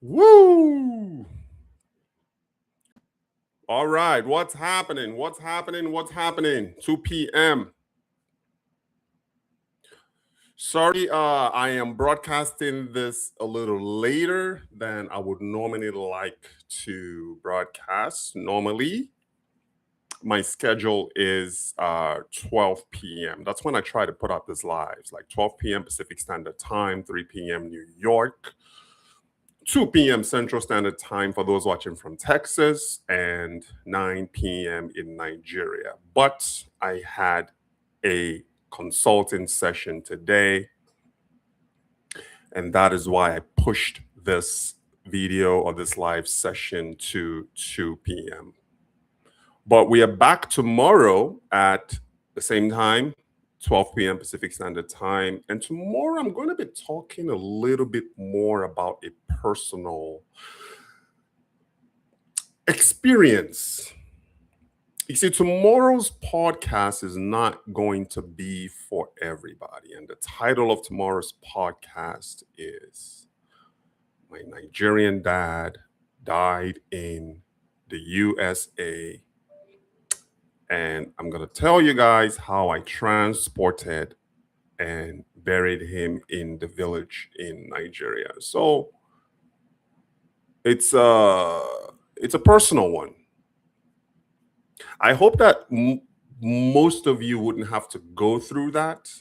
Woo! All right, what's happening? What's happening? What's happening? 2 p.m. Sorry, I am broadcasting this a little later than I would normally like to broadcast. Normally, my schedule is 12 p.m. That's when I try to put out this lives, like 12 p.m. Pacific Standard Time, 3 p.m. New York, 2 p.m. Central Standard Time for those watching from Texas, and 9 p.m. in Nigeria. But I had a consulting session today, and that is why I pushed this video or this live session to 2 p.m. But we are back tomorrow at the same time, 12 p.m. Pacific Standard Time. And tomorrow I'm going to be talking a little bit more about a personal experience. You see, tomorrow's podcast is not going to be for everybody. And the title of tomorrow's podcast is My Nigerian Dad Died in the USA. And I'm going to tell you guys how I transported and buried him in the village in Nigeria. So it's a personal one. I hope that most of you wouldn't have to go through that.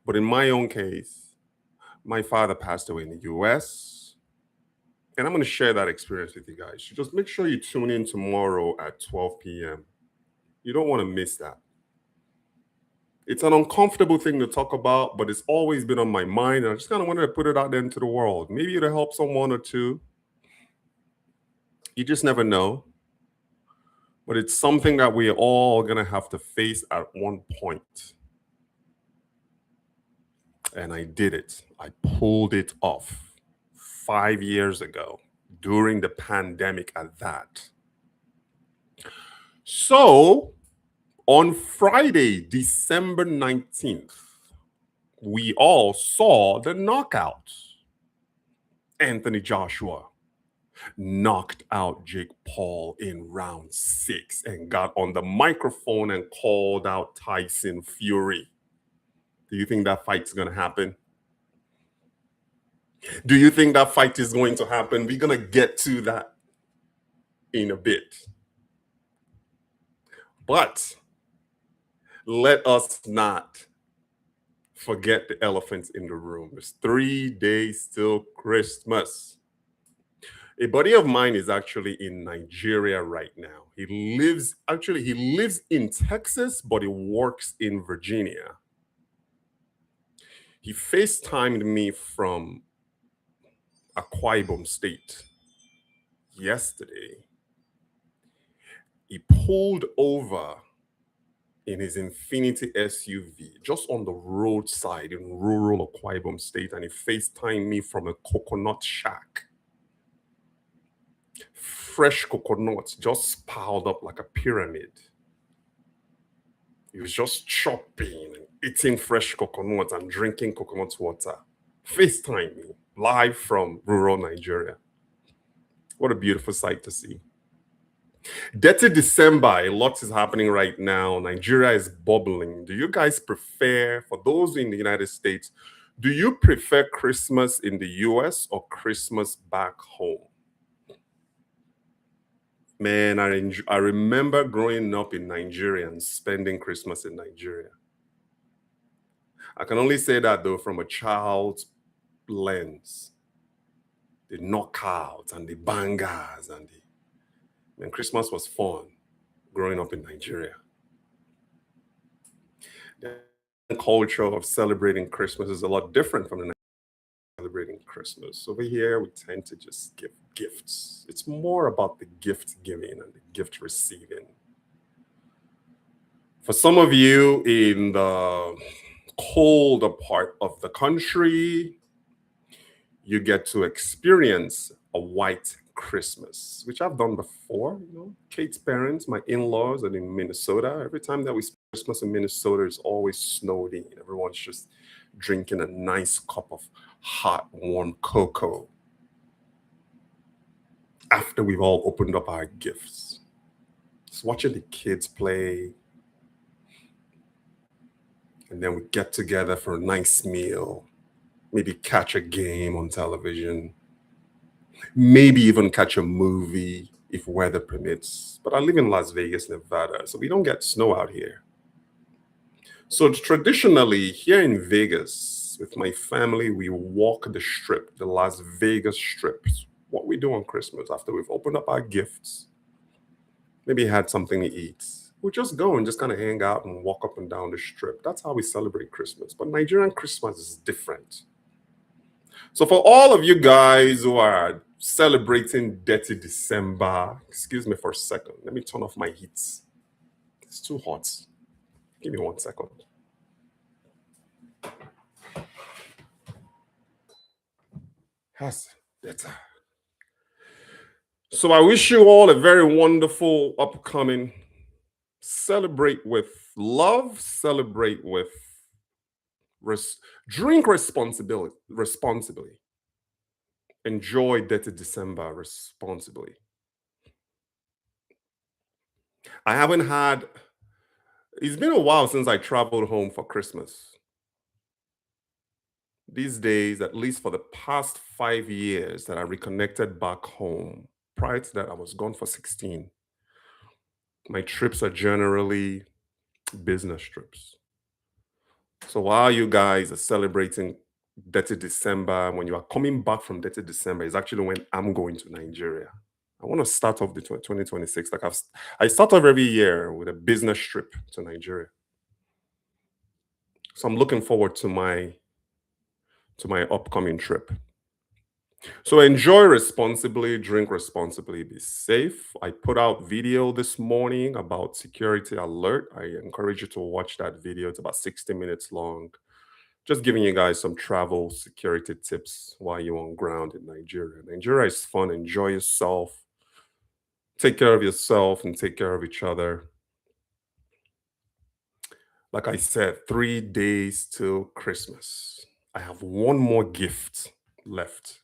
But in my own case, my father passed away in the US. And I'm going to share that experience with you guys. So just make sure you tune in tomorrow at 12 p.m. You don't want to miss that. It's an uncomfortable thing to talk about, but it's always been on my mind. And I just kind of wanted to put it out there into the world. Maybe it'll help someone or two. You just never know. But it's something that we're all going to have to face at one point. And I did it. I pulled it off 5 years ago during the pandemic at that. So on Friday, December 19th, we all saw the knockout. Anthony Joshua knocked out Jake Paul in round 6 and got on the microphone and called out Tyson Fury. Do you think that fight's going to happen? Do you think that fight is going to happen? We're going to get to that in a bit. But let us not forget the elephants in the room. It's 3 days till Christmas. A buddy of mine is actually in Nigeria right now. He lives in Texas, but he works in Virginia. He FaceTimed me from Akwa Ibom State yesterday. He pulled over in his Infinity SUV just on the roadside in rural Akwa Ibom State, and he FaceTimed me from a coconut shack. Fresh coconuts just piled up like a pyramid. He was just chopping and eating fresh coconuts and drinking coconut water. FaceTime me live from rural Nigeria. What a beautiful sight to see. Dirty December, a lot is happening right now. Nigeria is bubbling. Do you guys prefer, for those in the United States, do you prefer Christmas in the US or Christmas back home? Man, I remember growing up in Nigeria and spending Christmas in Nigeria. I can only say that, though, from a child's lens. The knockouts and the bangers and Christmas was fun growing up in Nigeria. The culture of celebrating Christmas is a lot different from the celebrating Christmas. Over here, we tend to just give gifts. It's more about the gift giving and the gift receiving. For some of you in the colder part of the country, you get to experience a white Christmas, which I've done before. Kate's parents, my in-laws, are in Minnesota. Every time that we spend Christmas in Minnesota, it's always snowed in. Everyone's just drinking a nice cup of hot, warm cocoa. after we've all opened up our gifts. Just watching the kids play, and then we get together for a nice meal, maybe catch a game on television, maybe even catch a movie if weather permits. But I live in Las Vegas, Nevada, so we don't get snow out here. So traditionally, here in Vegas, with my family, we walk the strip, the Las Vegas strip. What we do on Christmas after we've opened up our gifts, maybe had something to eat. We just go and just kind of hang out and walk up and down the strip. That's how we celebrate Christmas. But Nigerian Christmas is different. So for all of you guys who are celebrating Dirty December, excuse me for a second. Let me turn off my heat. It's too hot. Give me 1 second. That's better. So I wish you all a very wonderful upcoming. Celebrate with love, celebrate with drink responsibly. Enjoy Dirty December responsibly. I haven't had, it's been a while since I traveled home for Christmas. These days, at least for the past 5 years that I reconnected back home, prior to that, I was gone for 16. My trips are generally business trips. So while you guys are celebrating Dirty December, when you are coming back from Dirty December, is actually when I'm going to Nigeria. I want to start off the 2026. I start off every year with a business trip to Nigeria. So I'm looking forward to my upcoming trip. So enjoy responsibly, drink responsibly, be safe. I put out video this morning about security alert. I encourage you to watch that video. It's about 60 minutes long. Just giving you guys some travel security tips while you're on ground in Nigeria. Nigeria is fun. Enjoy yourself. Take care of yourself and take care of each other. Like I said, 3 days till Christmas. I have one more gift left.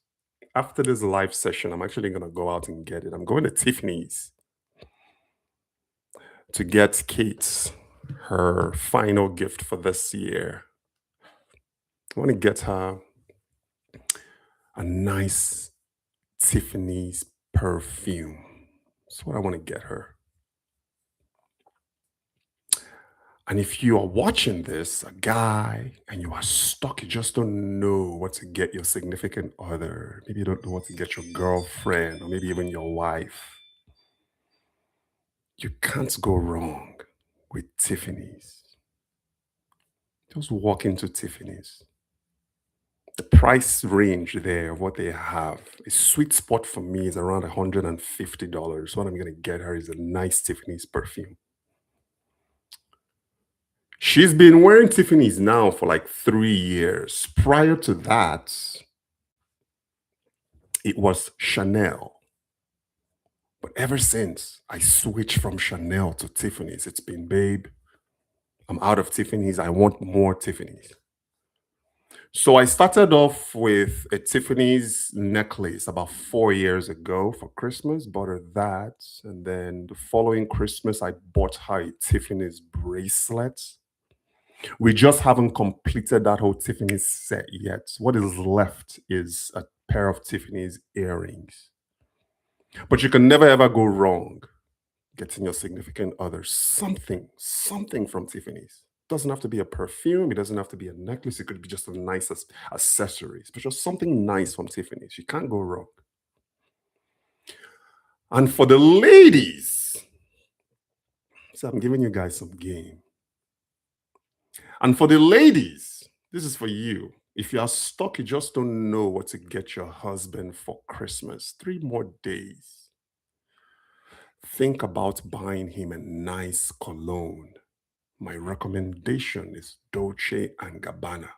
After this live session, I'm actually going to go out and get it. I'm going to Tiffany's to get Kate her final gift for this year. I want to get her a nice Tiffany's perfume. That's what I want to get her. And if you are watching this, a guy, and you are stuck, you just don't know what to get your significant other, maybe you don't know what to get your girlfriend, or maybe even your wife, you can't go wrong with Tiffany's. Just walk into Tiffany's. The price range there of what they have, a sweet spot for me is around $150. What I'm going to get her is a nice Tiffany's perfume. She's been wearing Tiffany's now for like 3 years. Prior to that, it was Chanel. But ever since I switched from Chanel to Tiffany's, it's been, babe, I'm out of Tiffany's. I want more Tiffany's. So I started off with a Tiffany's necklace about 4 years ago for Christmas, bought her that. And then the following Christmas, I bought her a Tiffany's bracelet. We just haven't completed that whole Tiffany's set yet. What is left is a pair of Tiffany's earrings. But you can never ever go wrong getting your significant other something from Tiffany's. Doesn't have to be a perfume. It doesn't have to be a necklace. It could be just a nice accessories, but just something nice from Tiffany's. You can't go wrong. And for the ladies, so I'm giving you guys some game. And for the ladies, this is for you. If you are stuck, you just don't know what to get your husband for Christmas, 3 more days. Think about buying him a nice cologne. My recommendation is Dolce & Gabbana.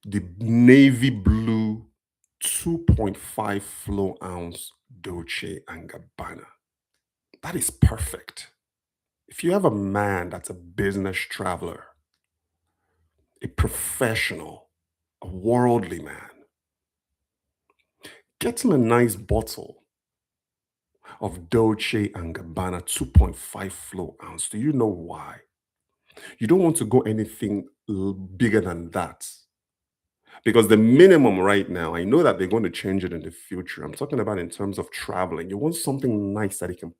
The navy blue 2.5 flow ounce Dolce & Gabbana. That is perfect. If you have a man that's a business traveler, a professional, a worldly man, getting a nice bottle of Dolce and Gabbana 2.5 flow ounce. Do you know why? You don't want to go anything bigger than that. Because the minimum right now, I know that they're going to change it in the future. I'm talking about in terms of traveling. You want something nice that you can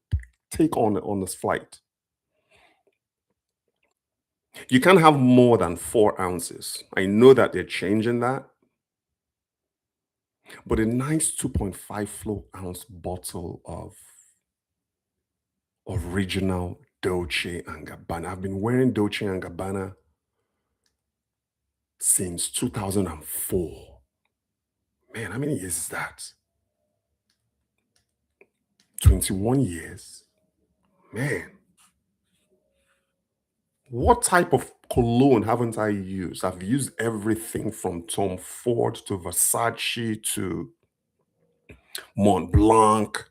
take on this flight. You can't have more than 4 ounces. I know that they're changing that, but a nice 2.5 flow ounce bottle of original Dolce and Gabbana. I've been wearing Dolce and Gabbana since 2004. Man, how many years is that? 21 years. Man, what type of cologne haven't I used? I've used everything from Tom Ford to Versace to Mont Blanc.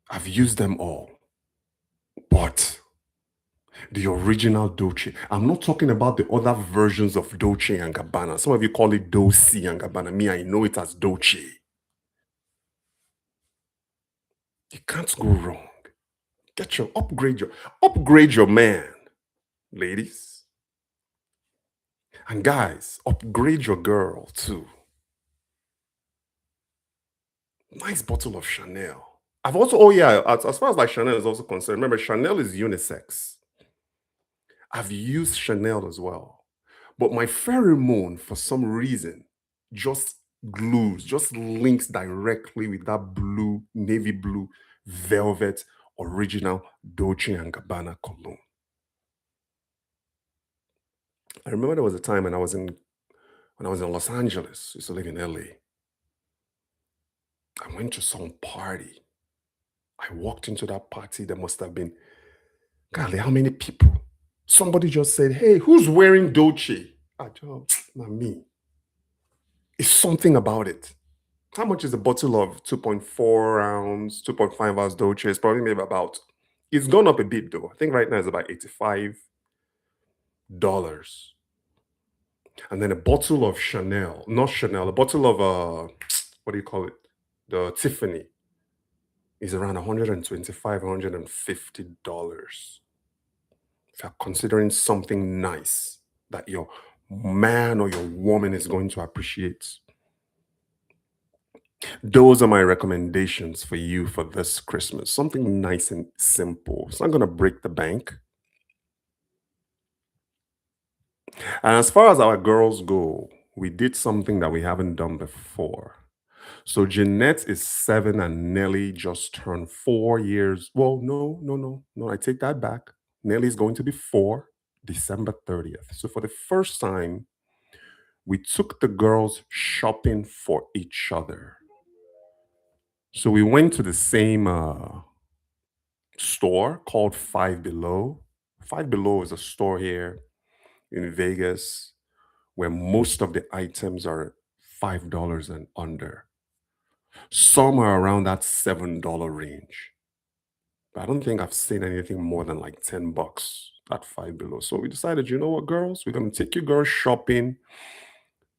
I've used them all. But the original Dolce, I'm not talking about the other versions of Dolce and Gabbana. Some of you call it Dolce and Gabbana. Me, I know it as Dolce. You can't go wrong. Upgrade your man, ladies. And guys, upgrade your girl too. Nice bottle of Chanel. I've also, oh yeah, as far as like Chanel is also concerned, remember Chanel is unisex. I've used Chanel as well. But my pheromone, for some reason, just just links directly with that blue, navy blue, velvet, original Dolce and Gabbana cologne. I remember there was a time when I was in Los Angeles, used to live in LA. I went to some party. I walked into that party. There must have been, golly, how many people? Somebody just said, "Hey, who's wearing Dolce?" I just, not me. It's something about it. How much is a bottle of 2.4 ounce, 2.5 ounce Dolce? It's probably maybe about, it's gone up a bit though. I think right now it's about $85. And then a bottle of Chanel, not Chanel, a bottle of, what do you call it? The Tiffany is around 125, $150. If you're considering something nice that your man or your woman is going to appreciate. Those are my recommendations for you for this Christmas. Something nice and simple. It's not going to break the bank. And as far as our girls go, we did something that we haven't done before. So Jeanette is 7 and Nelly just turned 4 years. Well, no, no, no, no. I take that back. Nelly is going to be 4 December 30th. So for the first time, we took the girls shopping for each other. So we went to the same store called Five Below. Five Below is a store here in Vegas where most of the items are $5 and under. Some are around that $7 range. But I don't think I've seen anything more than like $10 at Five Below. So we decided, you know what, girls, we're gonna take you girls shopping.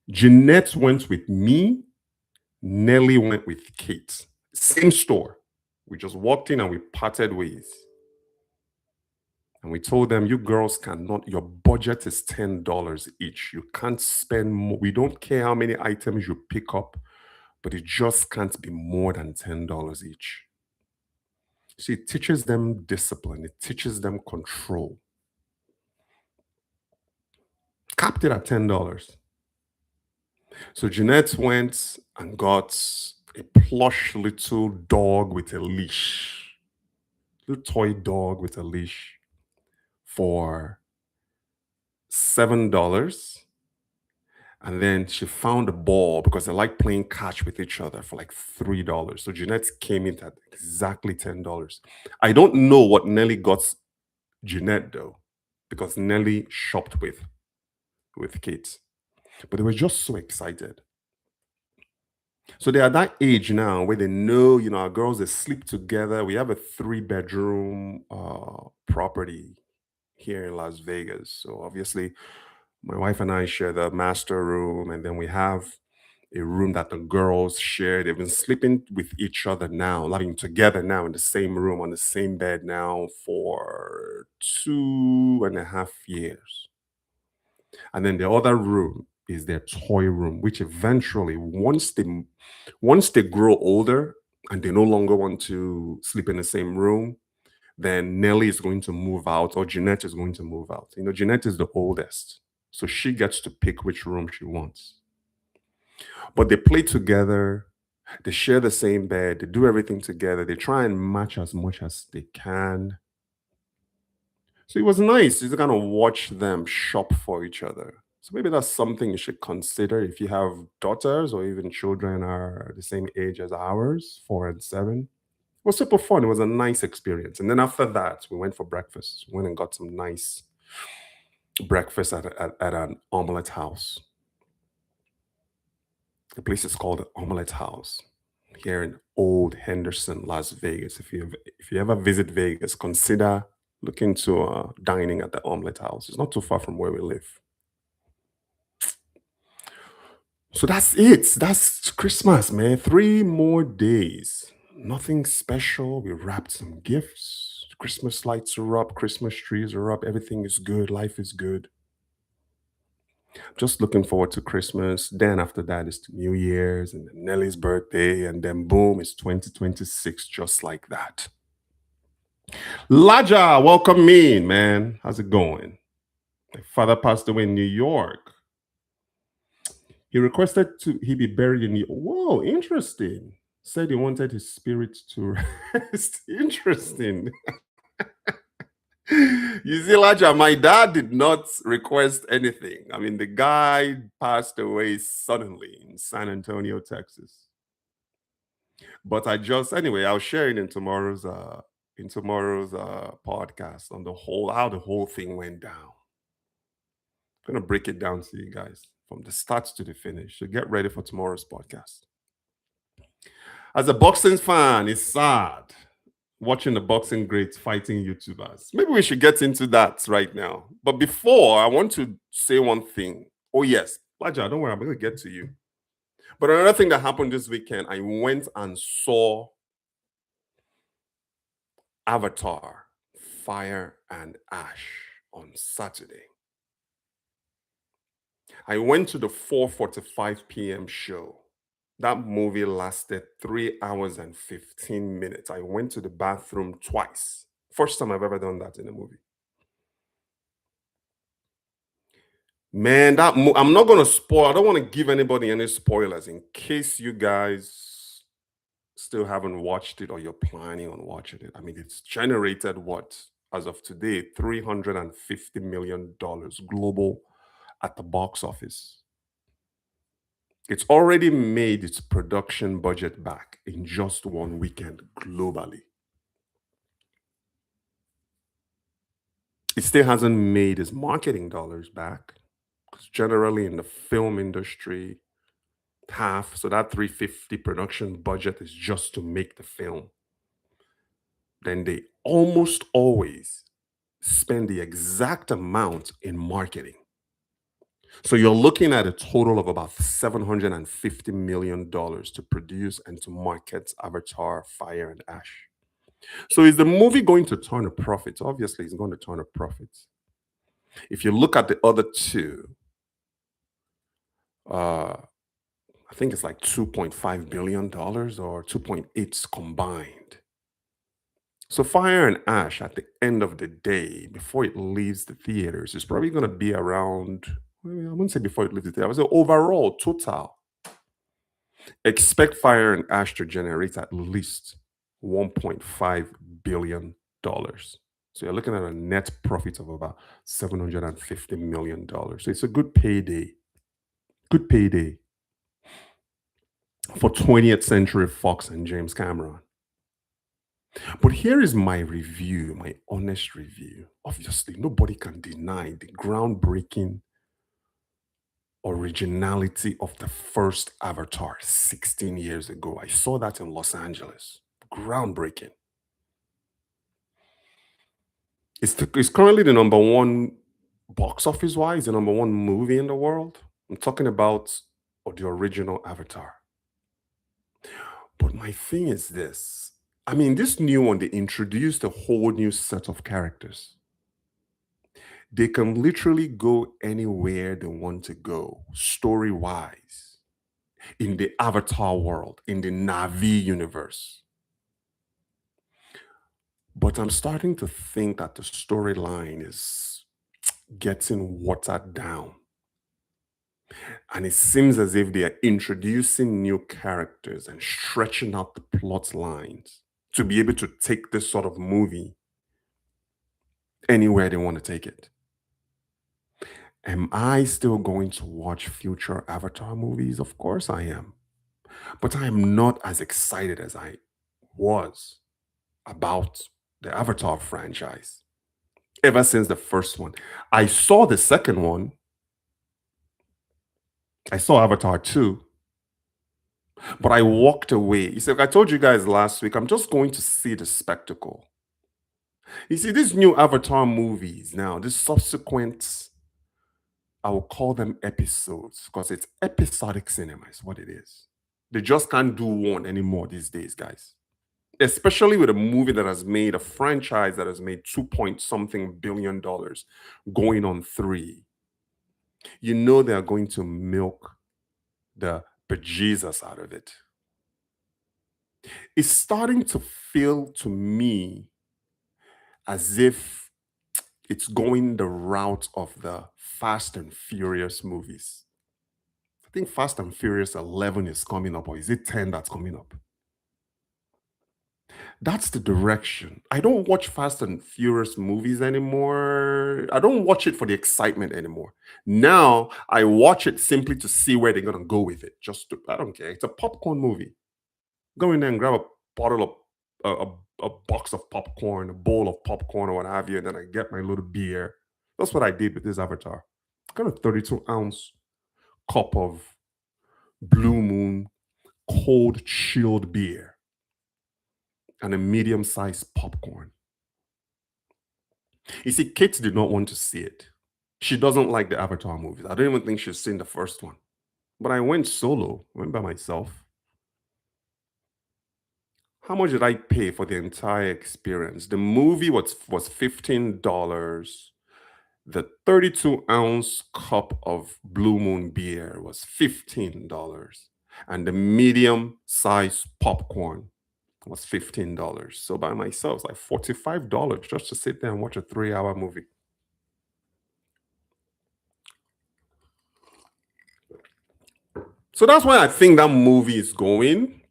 Jeanette went with me, Nelly went with Kate. Same store. We just walked in and we parted ways. And we told them, you girls cannot, your budget is $10 each. You can't spend more. We don't care how many items you pick up, but it just can't be more than $10 each. See, it teaches them discipline, it teaches them control. Capped it at $10. So Jeanette went and got a plush little dog with a leash, little toy dog with a leash for $7. And then she found a ball because they like playing catch with each other for like $3. So Jeanette came in at exactly $10. I don't know what Nelly got Jeanette though, because Nelly shopped with Kate. But they were just so excited. So they're at that age now where they know, our girls, they sleep together. We have a 3 bedroom property here in Las Vegas. So obviously My wife and I share the master room, and then we have a room that the girls share. They've been sleeping with each other now, living together now in the same room on the same bed now for 2.5 years. And then the other room is their toy room, which eventually, once they grow older and they no longer want to sleep in the same room, then Nelly is going to move out or Jeanette is going to move out. Jeanette is the oldest. So she gets to pick which room she wants. But they play together, they share the same bed, they do everything together, they try and match as much as they can. So it was nice to kind of watch them shop for each other. So maybe that's something you should consider if you have daughters or even children are the same age as ours, 4 and 7. It was super fun. It was a nice experience. And then after that, we went for breakfast. We went and got some nice breakfast at an omelet house. The place is called the Omelet House here in Old Henderson, Las Vegas. If you ever visit Vegas, consider looking to dining at the Omelet House. It's not too far from where we live. So that's it. That's Christmas, man. 3 more days. Nothing special. We wrapped some gifts. Christmas lights are up. Christmas trees are up. Everything is good. Life is good. Just looking forward to Christmas. Then after that is New Year's and then Nelly's birthday. And then boom, it's 2026, just like that. Laja, welcome in, man. How's it going? My father passed away in New York. He requested he be buried in New York. Whoa, interesting. Said he wanted his spirit to rest. Interesting. You see, Laja, my dad did not request anything. I mean, the guy passed away suddenly in San Antonio, Texas. But anyway, I'll share it in tomorrow's podcast on the whole how the whole thing went down. I'm gonna break it down to you guys from the start to the finish. So get ready for tomorrow's podcast. As a boxing fan, it's sad watching the boxing greats fighting YouTubers. Maybe we should get into that right now. But before, I want to say one thing. Oh, yes, Laja, don't worry, I'm going to get to you. But another thing that happened this weekend, I went and saw Avatar, Fire and Ash on Saturday. I went to the 4:45 p.m. show. That movie lasted 3 hours and 15 minutes. I went to the bathroom twice. First time I've ever done that in a movie. Man, I'm not going to spoil. I don't want to give anybody any spoilers in case you guys still haven't watched it or you're planning on watching it. I mean, it's generated what, as of today, $350 million global at the box office. It's already made its production budget back in just one weekend globally. It still hasn't made its marketing dollars back because generally in the film industry, half, so that 350 production budget is just to make the film. Then they almost always spend the exact amount in marketing. So you're looking at a total of about $750 million to produce and to market Avatar, Fire and Ash. So is the movie going to turn a profit? Obviously, it's going to turn a profit. If you look at the other two, uh, I think it's like $2.5 billion or 2.8 combined. So Fire and Ash at the end of the day, before it leaves the theaters, is probably going to be around, I wouldn't say before it leaves the theater, I would say overall, total. Expect Fire and Ash to generate at least $1.5 billion. So you're looking at a net profit of about $750 million. So it's a good payday. Good payday for 20th Century Fox and James Cameron. But here is my review, my honest review. Obviously, nobody can deny the groundbreaking originality of the first Avatar 16 years ago. I saw that in Los Angeles. Groundbreaking. It's currently the number one box office wise, the number one movie in the world. I'm talking about the original Avatar. But my thing is this. I mean, this new one, they introduced a whole new set of characters. They can literally go anywhere they want to go, story wise, in the Avatar world, in the Navi universe. But I'm starting to think that the storyline is getting watered down. And it seems as if they are introducing new characters and stretching out the plot lines to be able to take this sort of movie anywhere they want to take it. Am I still going to watch future Avatar movies? Of course I am. But I am not as excited as I was about the Avatar franchise ever since the first one. I saw the second one, I saw Avatar 2, but I walked away. You see, like I told you guys last week, I'm just going to see the spectacle. You see, these new Avatar movies now, this subsequent, I will call them episodes because it's episodic cinema, is what it is. They just can't do one anymore these days, guys. Especially with a movie that has made a franchise that has made 2 point something billion dollars going on three. You know they are going to milk the bejesus out of it. It's starting to feel to me as if it's going the route of the Fast and Furious movies. I think Fast and Furious 11 is coming up, or is it 10 that's coming up? That's the direction. I don't watch Fast and Furious movies anymore. I don't watch it for the excitement anymore. Now I watch it simply to see where they're gonna go with it. I don't care. It's a popcorn movie. Go in there and grab a bottle of a box of popcorn, a bowl of popcorn, or what have you, and then I get my little beer. That's what I did with this Avatar. Got a 32-ounce cup of Blue Moon cold chilled beer and a medium-sized popcorn. You see, Kate did not want to see it. She doesn't like the Avatar movies. I don't even think she's seen the first one. But I went solo, went by myself. How much did I pay for the entire experience? The movie was $15. The 32-ounce cup of Blue Moon beer was $15. And the medium size popcorn was $15. So by myself, it's like $45 just to sit there and watch a 3-hour movie. So that's why I think that movie is going.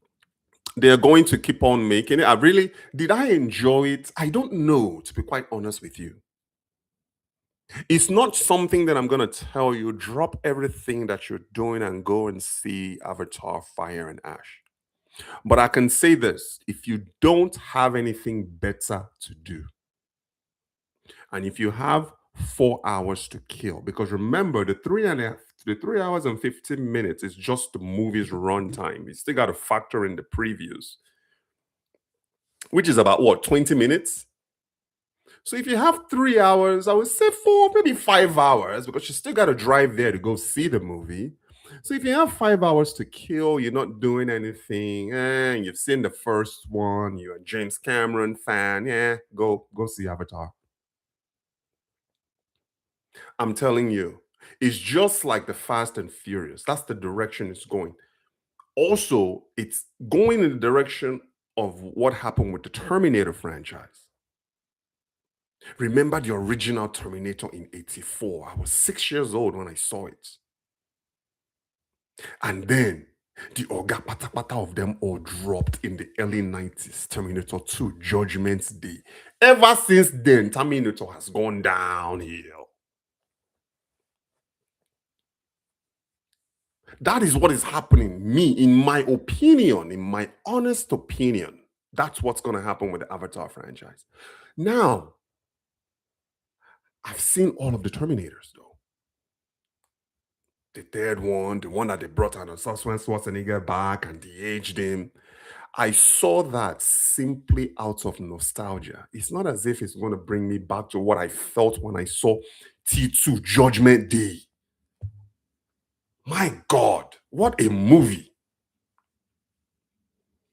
They're going to keep on making it. Did I enjoy it? I don't know, to be quite honest with you. It's not something that I'm going to tell you, drop everything that you're doing and go and see Avatar Fire and Ash. But I can say this, if you don't have anything better to do, and if you have 4 hours to kill, because remember the 3 hours and 15 minutes is just the movie's runtime. You still got to factor in the previews, which is about what, 20 minutes? So if you have 3 hours, I would say 4, maybe 5 hours, because you still got to drive there to go see the movie. So if you have 5 hours to kill, you're not doing anything, and you've seen the first one, you're a James Cameron fan, yeah, go see Avatar. I'm telling you, it's just like the Fast and Furious. That's the direction it's going. Also, it's going in the direction of what happened with the Terminator franchise. Remember the original Terminator in 84. I was 6 years old when I saw it. And then the Oga Patapata of them all dropped in the early 90s. Terminator 2, Judgment Day. Ever since then, Terminator has gone downhill. That is what is happening. In my opinion, in my honest opinion, that's what's going to happen with the Avatar franchise. Now, I've seen all of the Terminators, though. The third one, the one that they brought on Schwarzenegger back and de-aged him. I saw that simply out of nostalgia. It's not as if it's going to bring me back to what I felt when I saw T2 Judgment Day. My God, what a movie.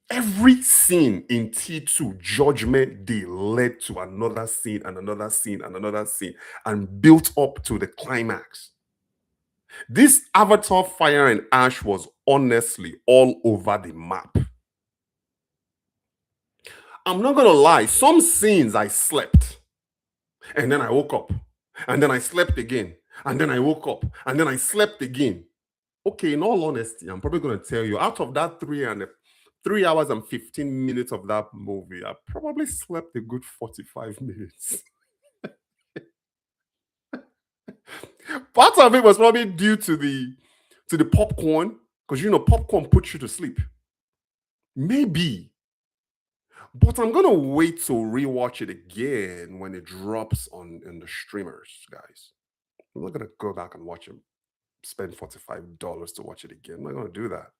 Every scene in T2 Judgment Day led to another scene and another scene and another scene and built up to the climax. This Avatar Fire and Ash was honestly all over the map. I'm not gonna lie, some scenes I slept and then I woke up and then I slept again and then I woke up and then I slept again. Okay, in all honesty, I'm probably gonna tell you out of that 3 hours and 15 minutes of that movie, I probably slept a good 45 minutes. Part of it was probably due to the popcorn, because popcorn puts you to sleep. Maybe. But I'm gonna wait to rewatch it again when it drops on in the streamers, guys. I'm not gonna go back and watch it, spend $45 to watch it again. I'm not gonna do that.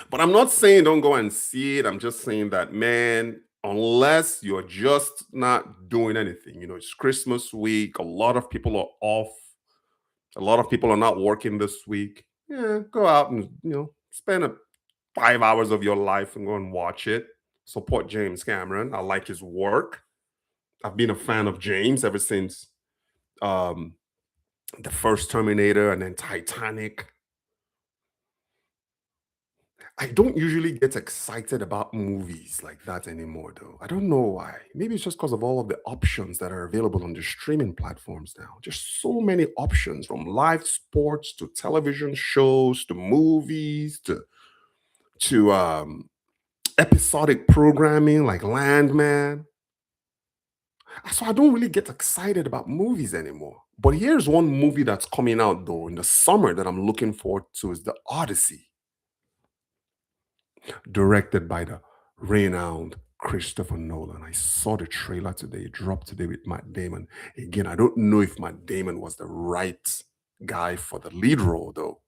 But I'm not saying don't go and see it. I'm just saying that, man, unless you're just not doing anything, it's Christmas week, a lot of people are off, a lot of people are not working this week. Yeah, go out and, spend 5 hours of your life and go and watch it. Support James Cameron. I like his work. I've been a fan of James ever since um, the first Terminator and then Titanic. I don't usually get excited about movies like that anymore, though. I don't know why. Maybe it's just because of all of the options that are available on the streaming platforms now. Just so many options, from live sports to television shows to movies to episodic programming like Landman. So I don't really get excited about movies anymore. But here's one movie that's coming out though in the summer that I'm looking forward to is The Odyssey, directed by the renowned Christopher Nolan. I saw the trailer today, it dropped today with Matt Damon. Again, I don't know if Matt Damon was the right guy for the lead role though.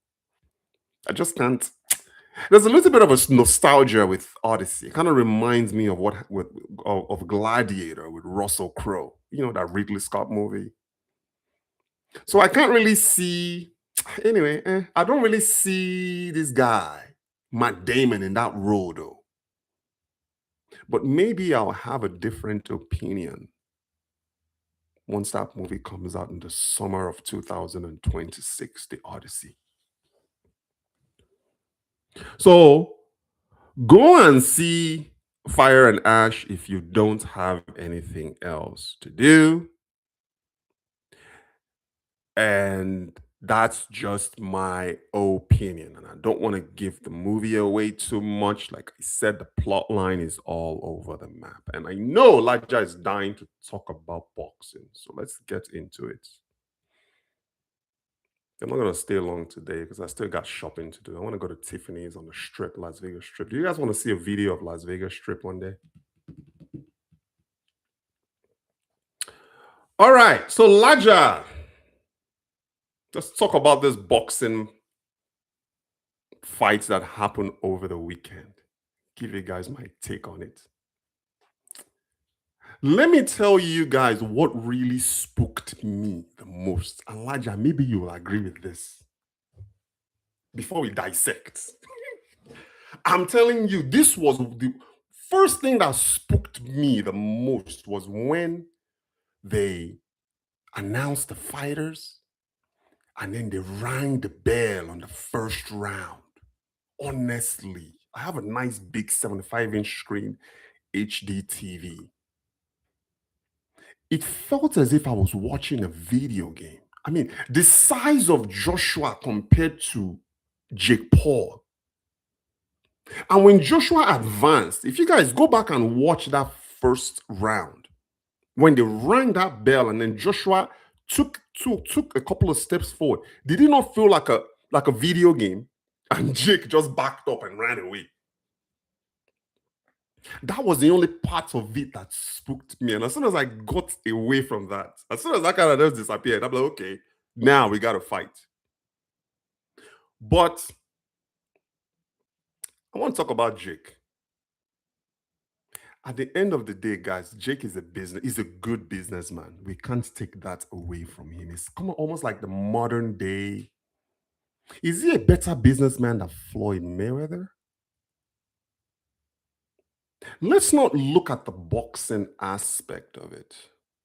I just can't. There's a little bit of a nostalgia with Odyssey. It kind of reminds me of of Gladiator with Russell Crowe. That Ridley Scott movie. So I can't really see. Anyway, I don't really see this guy Matt Damon in that role though. But maybe I'll have a different opinion once that movie comes out in the summer of 2026, The Odyssey. So go and see Fire and Ash if you don't have anything else to do. And that's just my opinion. And I don't want to give the movie away too much. Like I said, the plot line is all over the map. And I know Elijah is dying to talk about boxing. So let's get into it. I'm not going to stay long today because I still got shopping to do. I want to go to Tiffany's on the strip, Las Vegas Strip. Do you guys want to see a video of Las Vegas Strip one day? All right. So, Elijah, let's talk about this boxing fights that happened over the weekend. Give you guys my take on it. Let me tell you guys what really spooked me the most. Elijah, maybe you will agree with this. Before we dissect, I'm telling you, this was the first thing that spooked me the most was when they announced the fighters and then they rang the bell on the first round. Honestly, I have a nice big 75-inch screen HD TV. It felt as if I was watching a video game. I mean, the size of Joshua compared to Jake Paul. And when Joshua advanced, if you guys go back and watch that first round, when they rang that bell and then Joshua took a couple of steps forward, did it not feel like a video game? And Jake just backed up and ran away. That was the only part of it that spooked me. And as soon as I got away from that, as soon as that kind of just disappeared, I'm like, okay, now we got to fight. But I want to talk about Jake. At the end of the day, guys, Jake is a business. He's a good businessman. We can't take that away from him. It's kind of almost like the modern day. Is he a better businessman than Floyd Mayweather? Let's not look at the boxing aspect of it.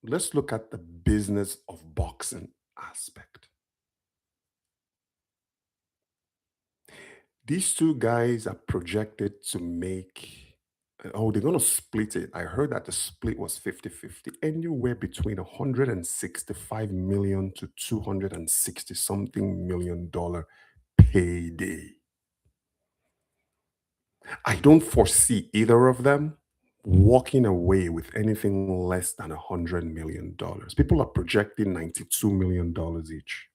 Let's look at the business of boxing aspect. These two guys are projected to make, oh, they're going to split it. I heard that the split was 50-50, anywhere between 165 million to 260 something million-dollar payday. I don't foresee either of them walking away with anything less than $100 million. People are projecting $92 million each.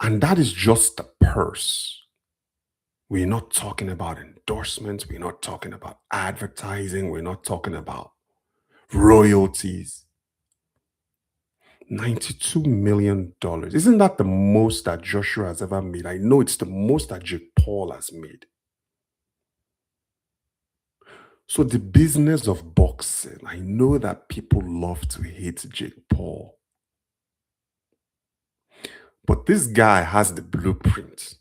And that is just the purse. We're not talking about endorsements. We're not talking about advertising. We're not talking about royalties. $92 million. Isn't that the most that Joshua has ever made? I know it's the most that Jake Paul has made. So the business of boxing, I know that people love to hate Jake Paul. But this guy has the blueprint.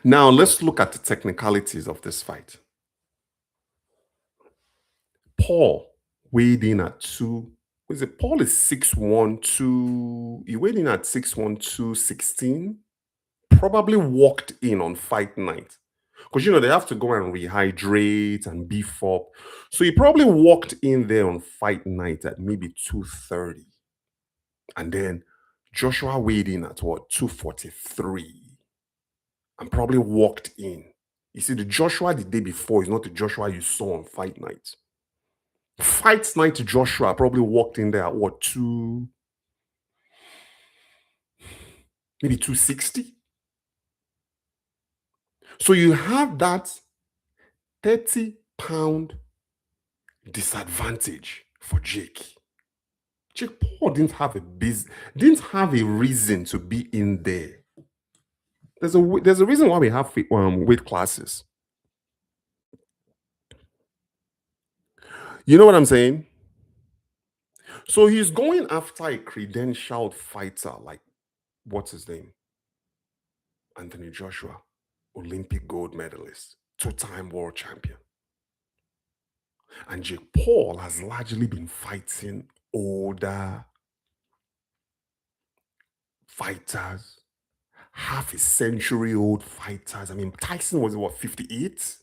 Now let's look at the technicalities of this fight. Paul weighed in at Paul is 6'1", he weighed in at 6'1", 216. Probably walked in on fight night. Because, they have to go and rehydrate and beef up. So he probably walked in there on fight night at maybe 230. And then Joshua weighed in at what? 243. And probably walked in. You see, the Joshua the day before is not the Joshua you saw on fight night. Fight night Joshua probably walked in there at what? Maybe 260. So you have that 30-pound disadvantage for Jake. Jake Paul didn't have a reason to be in there. There's a reason why we have weight classes. You know what I'm saying? So he's going after a credentialed fighter like, what's his name? Anthony Joshua, Olympic gold medalist, two-time world champion. And Jake Paul has largely been fighting older fighters, half a century old fighters. I mean, Tyson was what, 58?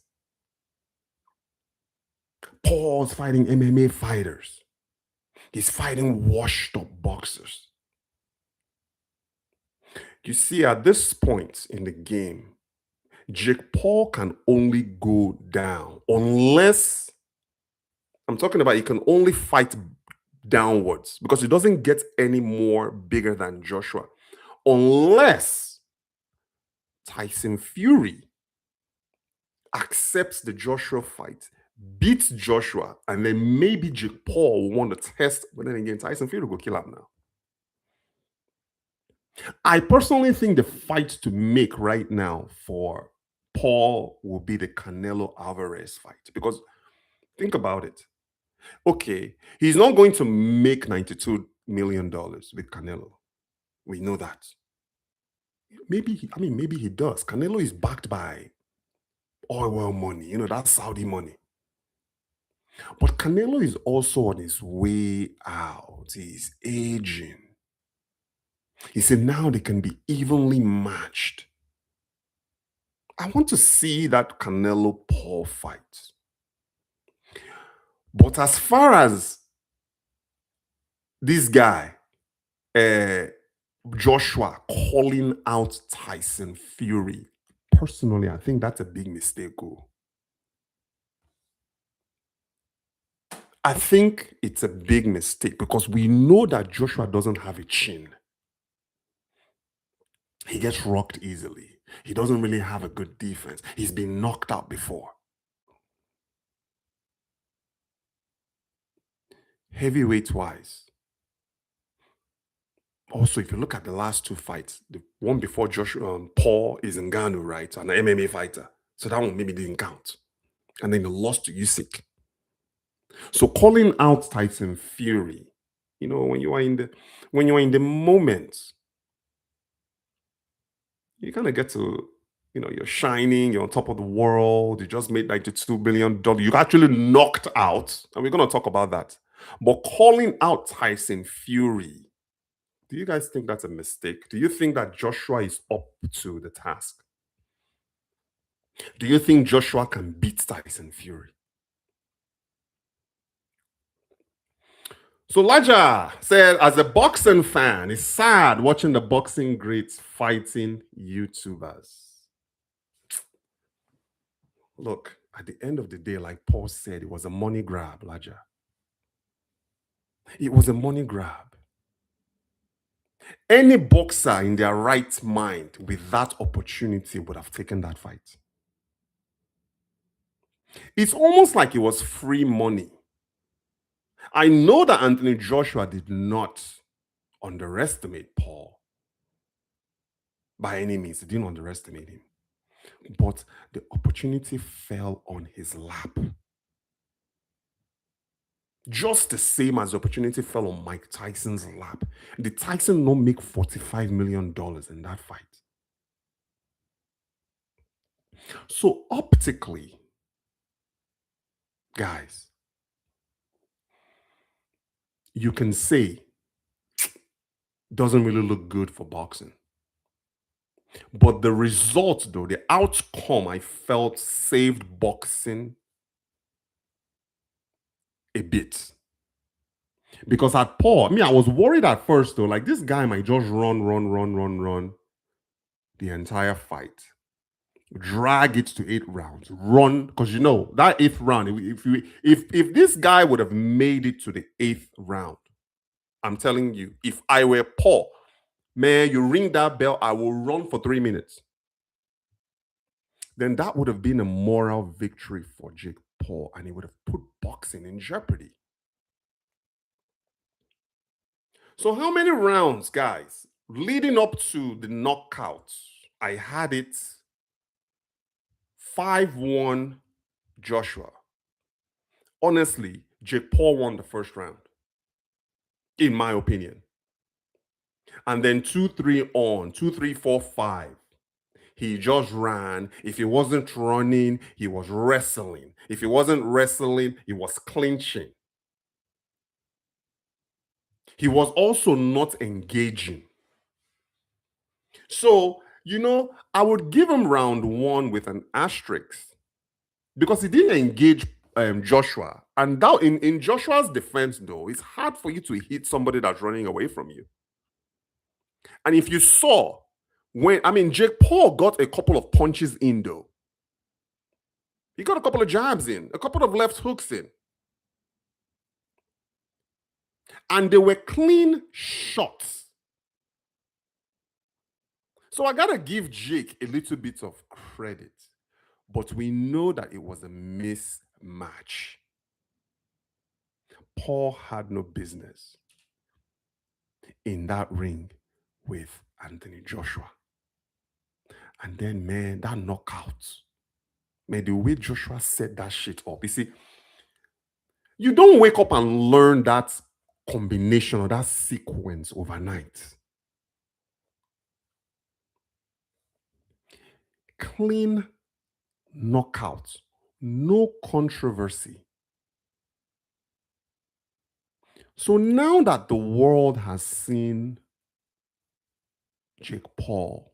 Paul's fighting MMA fighters. He's fighting washed up boxers. You see, at this point in the game, Jake Paul can only go down unless, I'm talking about, he can only fight downwards because he doesn't get any more bigger than Joshua unless Tyson Fury accepts the Joshua fight, beats Joshua, and then maybe Jake Paul will want to test, but then again, Tyson Fury will kill him now. I personally think the fight to make right now for Paul will be the Canelo Alvarez fight, because think about it. Okay, he's not going to make $92 million with Canelo. We know that. Maybe he does. Canelo is backed by oil money, that's Saudi money. But Canelo is also on his way out. He's aging. He said now they can be evenly matched. I want to see that Canelo Paul fight. But as far as this guy, Joshua, calling out Tyson Fury, personally, I think that's a big mistake. I think it's a big mistake because we know that Joshua doesn't have a chin. He gets rocked easily. He doesn't really have a good defense. He's been knocked out before. Heavyweight wise, Also, if you look at the last two fights, the one before Joshua Paul is Ngannou, right? An MMA fighter. So that one maybe didn't count. And then he lost to Usyk. So calling out Tyson Fury, when you are in the moment, you kind of get to, you're shining, you're on top of the world, you just made $92 billion. You actually knocked out, and we're gonna talk about that. But calling out Tyson Fury, do you guys think that's a mistake? Do you think that Joshua is up to the task? Do you think Joshua can beat Tyson Fury? So Laja said, as a boxing fan, it's sad watching the boxing greats fighting YouTubers. Look, at the end of the day, like Paul said, it was a money grab, Laja. It was a money grab. Any boxer in their right mind with that opportunity would have taken that fight. It's almost like it was free money. I know that Anthony Joshua did not underestimate Paul. By any means, he didn't underestimate him. But the opportunity fell on his lap. Just the same as the opportunity fell on Mike Tyson's lap. Did Tyson not make $45 million in that fight? So optically, guys, you can say doesn't really look good for boxing. But the result, though, the outcome, I felt saved boxing a bit. Because at Paul, I was worried at first, though, like this guy might just run the entire fight, drag it to 8 rounds, run, because that 8th round, if this guy would have made it to the 8th round, I'm telling you, if I were Paul, man, you ring that bell, I will run for 3 minutes. Then that would have been a moral victory for Jake Paul, and it would have put boxing in jeopardy. So how many rounds, guys, leading up to the knockout? I had it 5-1 Joshua. Honestly, Jake Paul won the first round, in my opinion. And then 2-3 on, 2-3, 4-5. He just ran. If he wasn't running, he was wrestling. If he wasn't wrestling, he was clinching. He was also not engaging. So, I would give him round 1 with an asterisk because he didn't engage Joshua. And that, in Joshua's defense, though, it's hard for you to hit somebody that's running away from you. And if you saw, Jake Paul got a couple of punches in, though. He got a couple of jabs in, a couple of left hooks in. And they were clean shots. So I got to give Jake a little bit of credit. But we know that it was a mismatch. Paul had no business in that ring with Anthony Joshua. And then, man, that knockout. Man, the way Joshua set that shit up. You see, you don't wake up and learn that combination or that sequence overnight. Clean knockout. No controversy. So now that the world has seen Jake Paul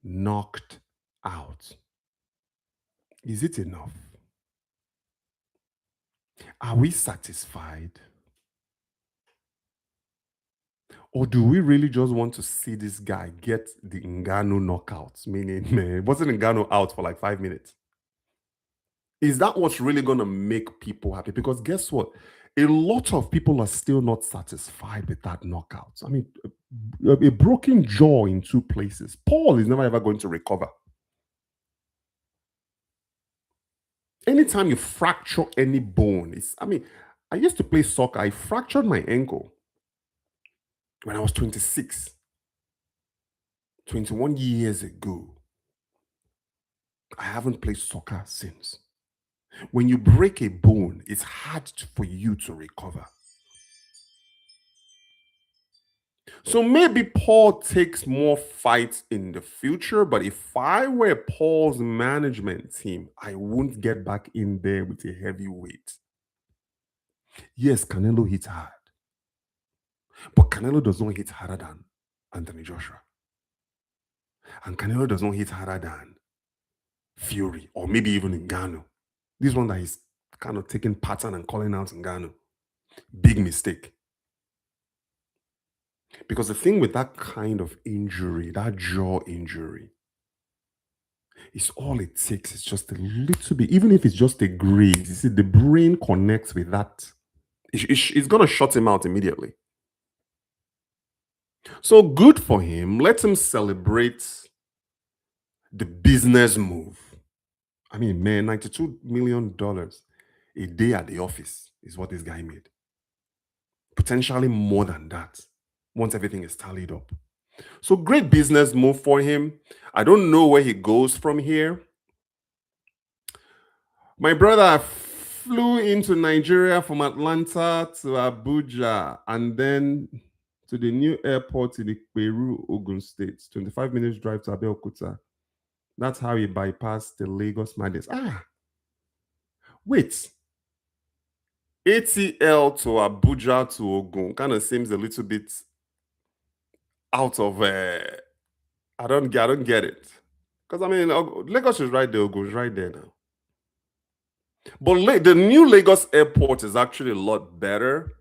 knocked out, is it enough? Are we satisfied? Or do we really just want to see this guy get the Ngannou knockouts? Meaning, man, wasn't Ngannou out for like 5 minutes? Is that what's really going to make people happy? Because guess what? A lot of people are still not satisfied with that knockout. A broken jaw in 2 places. Paul is never ever going to recover. Anytime you fracture any bone, I used to play soccer. I fractured my ankle. when I was 26, 21 years ago. I haven't played soccer since. When you break a bone, it's hard for you to recover. So maybe Paul takes more fights in the future, but if I were Paul's management team, I won't get back in there with a heavyweight. Yes, Canelo hits hard, but Canelo does not hit harder than Anthony Joshua. And Canelo does not hit harder than Fury or maybe even Ngannou. This one that is kind of taking pattern and calling out Ngannou. Big mistake. Because the thing with that kind of injury, that jaw injury, is all it takes is just a little bit, even if it's just a graze. You see, the brain connects with that. It's going to shut him out immediately. So good for him. Let him celebrate the business move. I mean, man, $92 million a day at the office is what this guy made. Potentially more than that once everything is tallied up. So great business move for him. I don't know where he goes from here. My brother flew into Nigeria from Atlanta to Abuja and then to the new airport in the Peru, Ogun State. 25 minutes drive to Abeokuta. That's how he bypassed the Lagos Madness. Wait. ATL to Abuja to Ogun kind of seems a little bit out of I don't get it. Because I mean Lagos is right there, Ogun is right there now. But the new Lagos airport is actually a lot better.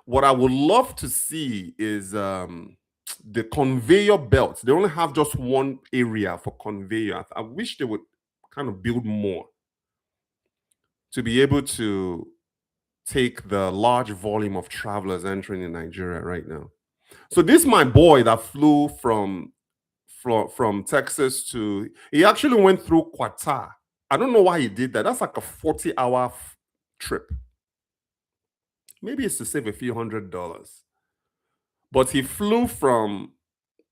What I would love to see is the conveyor belts. They only have just one area for conveyor. I wish they would kind of build more to be able to take the large volume of travelers entering in Nigeria right now. So this my boy that flew from Texas to, he actually went through Qatar. I don't know why he did that. That's like a 40-hour trip. Maybe it's to save a few $100s. But he flew from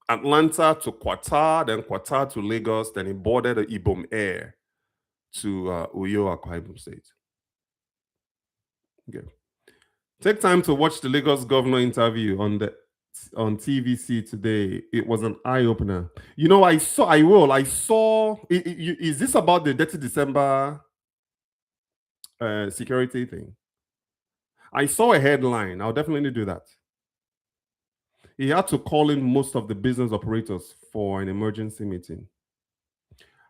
Atlanta to Qatar, then Qatar to Lagos, then he boarded the Ibom Air to Uyo, Akwa Ibom State. Okay. Take time to watch the Lagos governor interview on TVC today. It was an eye opener. You know, I saw. Is this about the Dirty December security thing? I saw a headline. I'll definitely do that. He had to call in most of the business operators for an emergency meeting.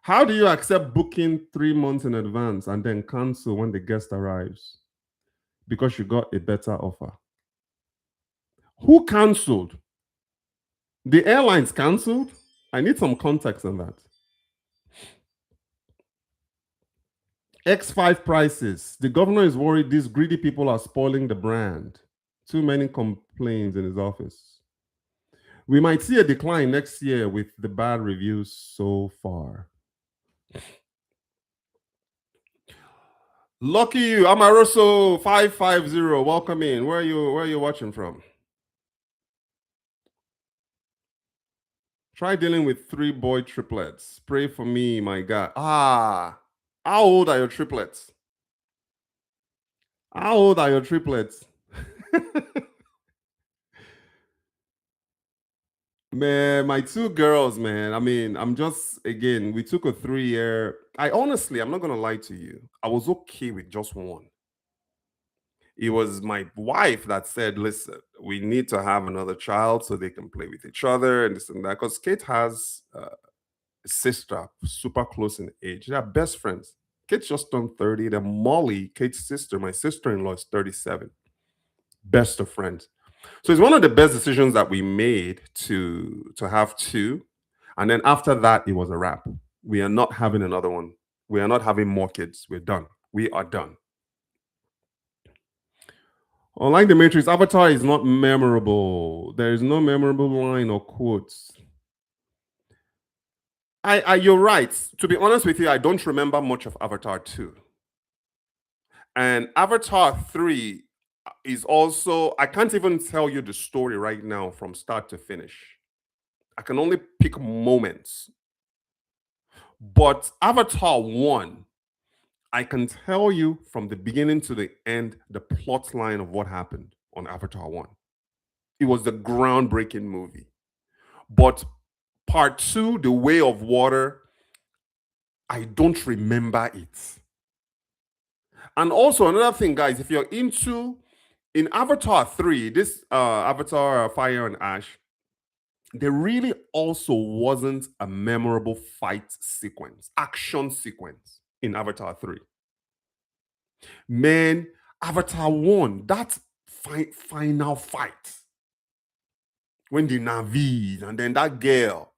How do you accept booking 3 months in advance and then cancel when the guest arrives? Because you got a better offer. Who canceled? The airlines canceled? I need some context on that. X5 prices. The governor is worried these greedy people are spoiling the brand. Too many complaints in his office. We might see a decline next year with the bad reviews so far. Lucky you, Amaroso 550. Welcome in. Where are you watching from? Try dealing with 3 boy triplets. Pray for me, my God. How old are your triplets? How old are your triplets? Man, my 2 girls, man. I mean, we took a 3-year. I'm not gonna lie to you. I was okay with just one. It was my wife that said, listen, we need to have another child so they can play with each other and this and that. Because Kate has a sister, super close in age. They are best friends. Kate's just turned 30. Then Molly, Kate's sister, my sister-in-law, is 37. Best of friends. So it's one of the best decisions that we made to have 2. And then after that, it was a wrap. We are not having another one. We are not having more kids. We're done. We are done. Unlike the Matrix, Avatar is not memorable. There is no memorable line or quotes. You're right. To be honest with you, I don't remember much of Avatar 2. And Avatar 3, is also, I can't even tell you the story right now from start to finish. I can only pick moments. But Avatar 1, I can tell you from the beginning to the end the plot line of what happened on Avatar 1. It was the groundbreaking movie. But part 2, The Way of Water, I don't remember it. And also another thing, guys, if you're into in Avatar 3, this Avatar Fire and Ash, there really also wasn't a memorable fight sequence, action sequence in Avatar 3. Man, Avatar 1, that final fight when the Navis and then that girl,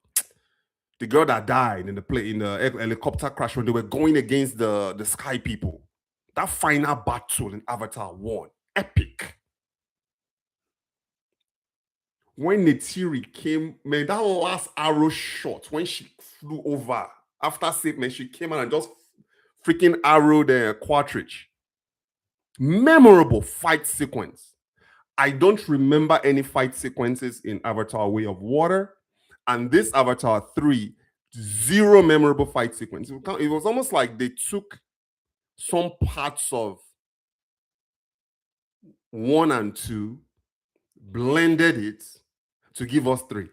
the girl that died in the helicopter crash when they were going against the sky people. That final battle in Avatar 1, epic. When Netiri came, man, that last arrow shot when she flew over after statement, she came out and just freaking arrowed the Quaritch. Memorable fight sequence. I don't remember any fight sequences in Avatar Way of Water. And this Avatar 3, zero memorable fight sequence. It was almost like they took some parts of 1 and 2, blended it to give us 3.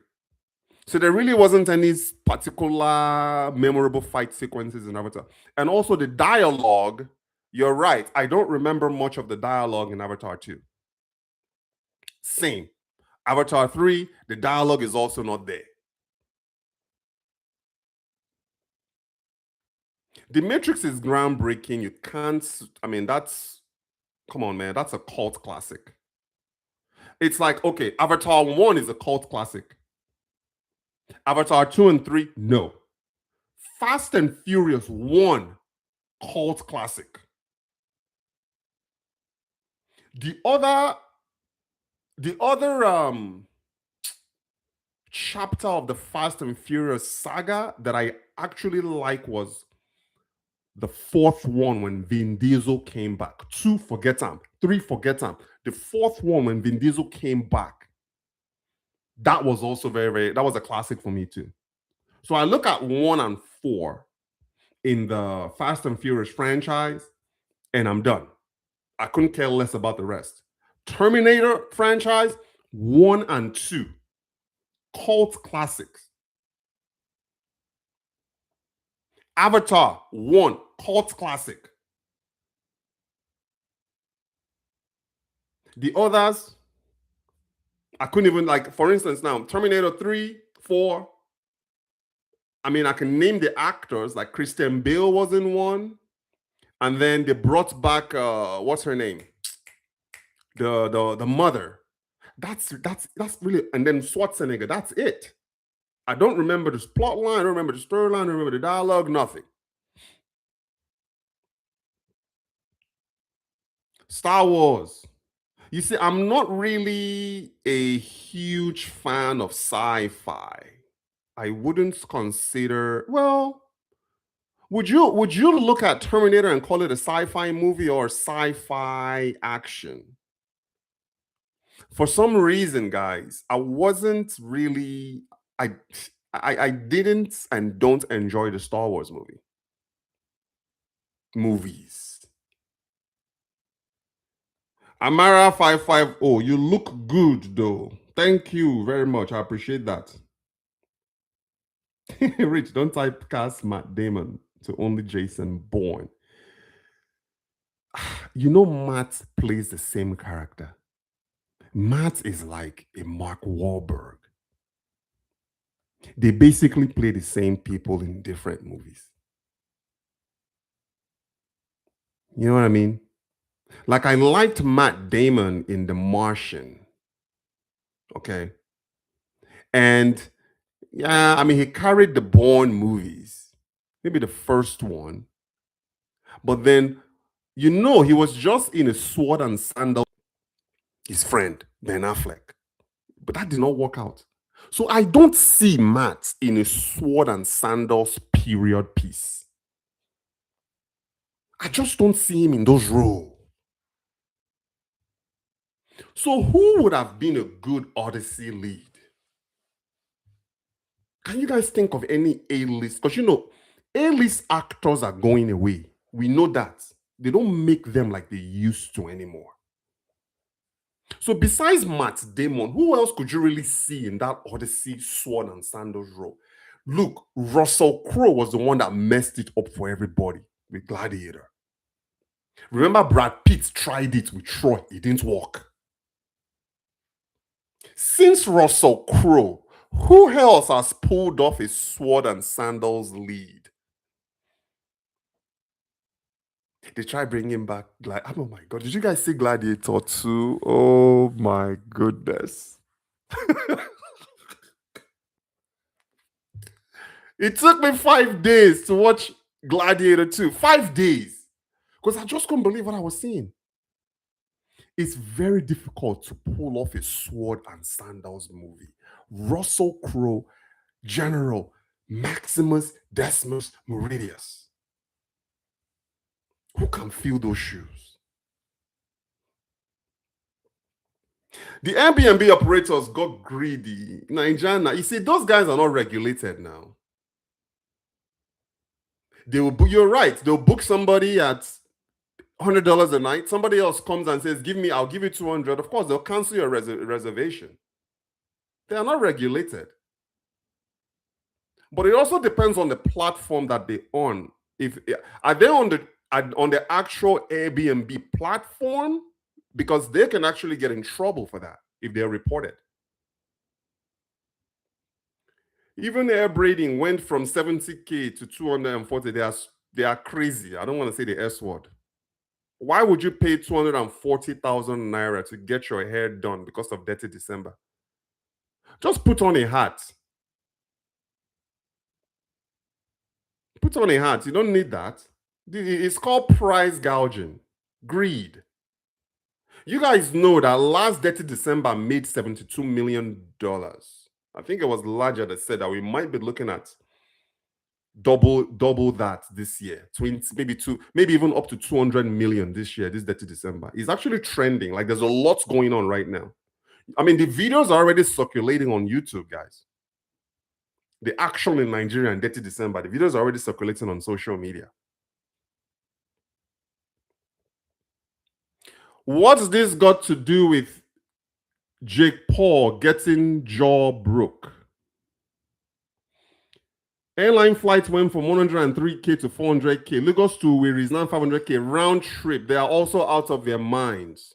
So there really wasn't any particular memorable fight sequences in Avatar. And also the dialogue, you're right. I don't remember much of the dialogue in Avatar 2. Same. Avatar 3, the dialogue is also not there. The Matrix is groundbreaking. You can't, I mean, come on, man, that's a cult classic. It's like, okay, Avatar 1 is a cult classic. Avatar 2 and 3, no. Fast and Furious 1, cult classic. The other chapter of the Fast and Furious saga that I actually like was the 4th one when Vin Diesel came back. 2, forget him. 3, forget him. The 4th one when Vin Diesel came back. That was also that was a classic for me too. So I look at 1 and 4 in the Fast and Furious franchise and I'm done. I couldn't care less about the rest. Terminator franchise, 1 and 2, cult classics. Avatar 1, cult classic. The others, I couldn't even, like, for instance, now, Terminator 3, 4. I mean, I can name the actors, like Christian Bale was in 1. And then they brought back, what's her name? The mother. That's really, and then Schwarzenegger, that's it. I don't remember the plot line, I don't remember the storyline, I don't remember the dialogue, nothing. Star Wars. You see, I'm not really a huge fan of sci-fi. I wouldn't consider, well, would you look at Terminator and call it a sci-fi movie or sci-fi action? For some reason, guys, I wasn't really, I didn't and don't enjoy the Star Wars movies. Amara 550, you look good though. Thank you very much. I appreciate that. Rich, don't typecast Matt Damon to only Jason Bourne. You know, Matt plays the same character. Matt is like a Mark Wahlberg. They basically play the same people in different movies. You know what I mean? Like, I liked Matt Damon in The Martian. Okay. And yeah, I mean, he carried the Bourne movies, maybe the first one. But then, you know, he was just in a sword and sandal, his friend, Ben Affleck. But that did not work out. So I don't see Matt in a sword and sandals period piece. I just don't see him in those roles. So who would have been a good Odyssey lead? Can you guys think of any A-list? Because A-list actors are going away. We know that. They don't make them like they used to anymore. So besides Matt Damon, who else could you really see in that Odyssey sword and sandals role? Look, Russell Crowe was the one that messed it up for everybody with Gladiator. Remember, Brad Pitt tried it with Troy. It didn't work. Since Russell Crowe, who else has pulled off a sword and sandals lead? They try bringing back oh my god! Did you guys see Gladiator 2? Oh my goodness! It took me 5 days to watch Gladiator 2. 5 days, because I just couldn't believe what I was seeing. It's very difficult to pull off a sword and sandals movie. Russell Crowe, General Maximus Decimus Meridius. Who can fill those shoes? The Airbnb operators got greedy. Nigeria, you see, those guys are not regulated now. They will. You're right. They'll book somebody at $100 a night. Somebody else comes and says, I'll give you 200. Of course, they'll cancel your reservation. They are not regulated. But it also depends on the platform that they on. If are they on the actual Airbnb platform, because they can actually get in trouble for that if they're reported. Even air braiding went from 70K to 240. They are crazy. I don't want to say the S word. Why would you pay 240,000 naira to get your hair done because of Dirty December? Just put on a hat. Put on a hat. You don't need that. It's called price gouging, greed. You guys know that last Dirty December made $72 million. I think it was larger that said that we might be looking at double that this year. 20, maybe even up to 200 million this year, this Dirty December. It's actually trending. Like there's a lot going on right now. I mean, the videos are already circulating on YouTube, guys. The action in Nigeria and Dirty December, the videos are already circulating on social media. What's this got to do with Jake Paul getting jaw broke? Airline flights went from 103K to 400K. Lagos to Owerri is now 500K round trip. They are also out of their minds.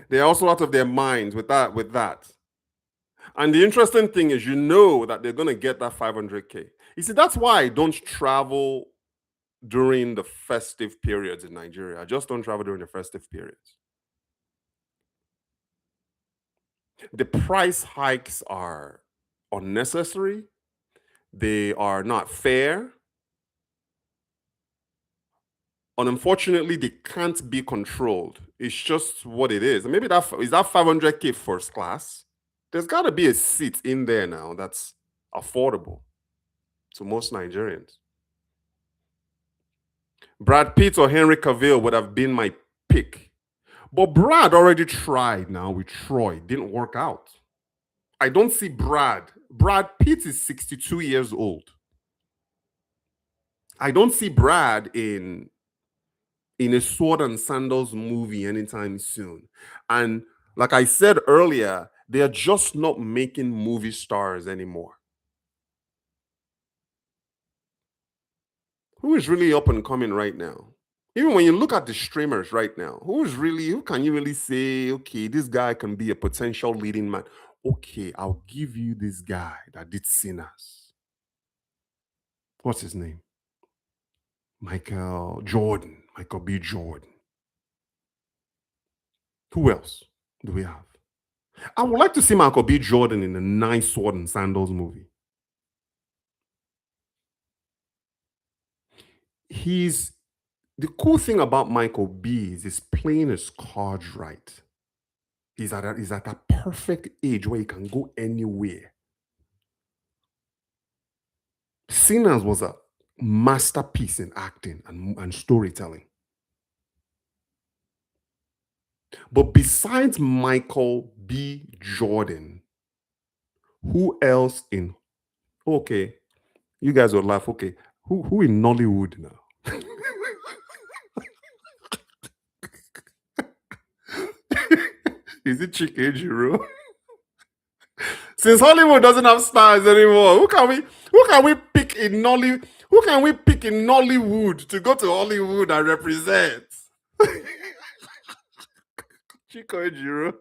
They are also out of their minds with that. And the interesting thing is, that they're going to get that 500K. You see, that's why I don't travel during the festive periods in Nigeria. I just don't travel during the festive periods. The price hikes are unnecessary. They are not fair. And unfortunately, they can't be controlled. It's just what it is. And maybe that 500K first class. There's got to be a seat in there now that's affordable to most Nigerians. Brad Pitt or Henry Cavill would have been my pick. But Brad already tried now with Troy. Didn't work out. I don't see Brad. Brad Pitt is 62 years old. I don't see Brad in a sword and sandals movie anytime soon. And like I said earlier, they are just not making movie stars anymore. Who is really up and coming right now? Even when you look at the streamers right now, who can you really say, okay, this guy can be a potential leading man? Okay, I'll give you this guy that did Sinners. What's his name? Michael B. Jordan. Who else do we have? I would like to see Michael B. Jordan in a nice sword and sandals movie. The cool thing about Michael B is he's playing his cards right. He's at a perfect age where he can go anywhere. Sinners was a masterpiece in acting and storytelling. But besides Michael B. Jordan, who else in okay, you guys will laugh. Okay, who in Nollywood now? Is it Chikejiro? Since Hollywood doesn't have stars anymore, who can we pick in Nollywood to go to Hollywood and represent? Chikejiro.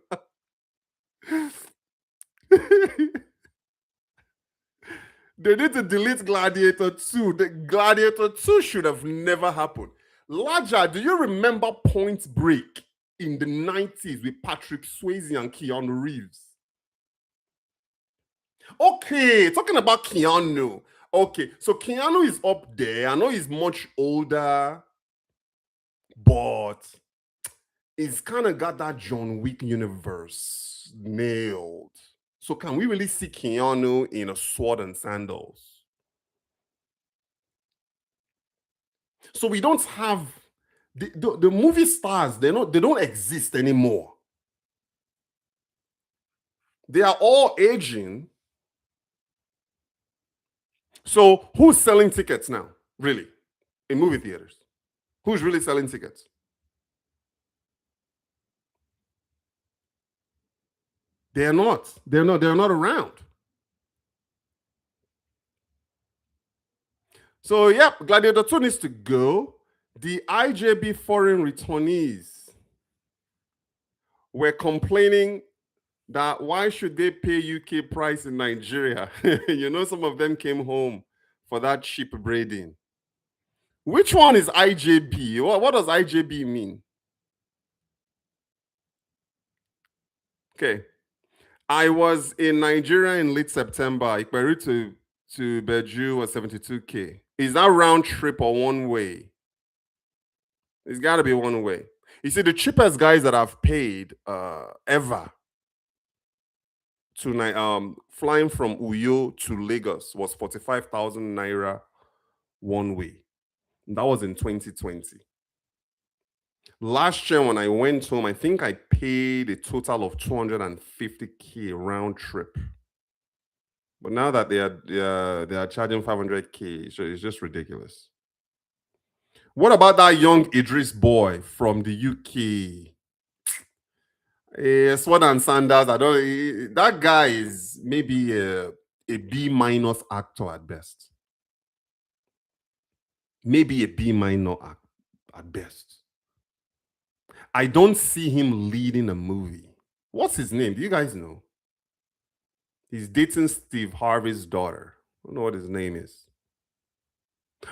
They need to delete Gladiator 2. The Gladiator 2 should have never happened. Larger, do you remember Point Break in the 90s with Patrick Swayze and Keanu Reeves? Okay, talking about Keanu. Okay, so Keanu is up there. I know he's much older, but he's kind of got that John Wick universe nailed. So can we really see Keanu in a sword and sandals? So we don't have the movie stars. They don't exist anymore. They are all aging. So who's selling tickets now? Really, in movie theaters, who's really selling tickets? They're not. They're not. They're not around. So yep, Gladiator 2 needs to go. The IJB foreign returnees were complaining that why should they pay UK price in Nigeria? Some of them came home for that cheap braiding. Which one is IJB? What does IJB mean? Okay. I was in Nigeria in late September. Ikperu to Beju was 72K. Is that round trip or one way? It's got to be one way. You see, the cheapest guys that I've paid ever to flying from Uyo to Lagos was 45,000 naira one way. That was in 2020. Last year when I went home, I think I paid a total of 250K round trip. But now that they are charging 500K, so it's just ridiculous. What about that young Idris boy from the UK? Sword and Sanders. That guy is maybe a B minus actor at best. Maybe a B minor at best. I don't see him leading a movie. What's his name? Do you guys know? He's dating Steve Harvey's daughter. I don't know what his name is.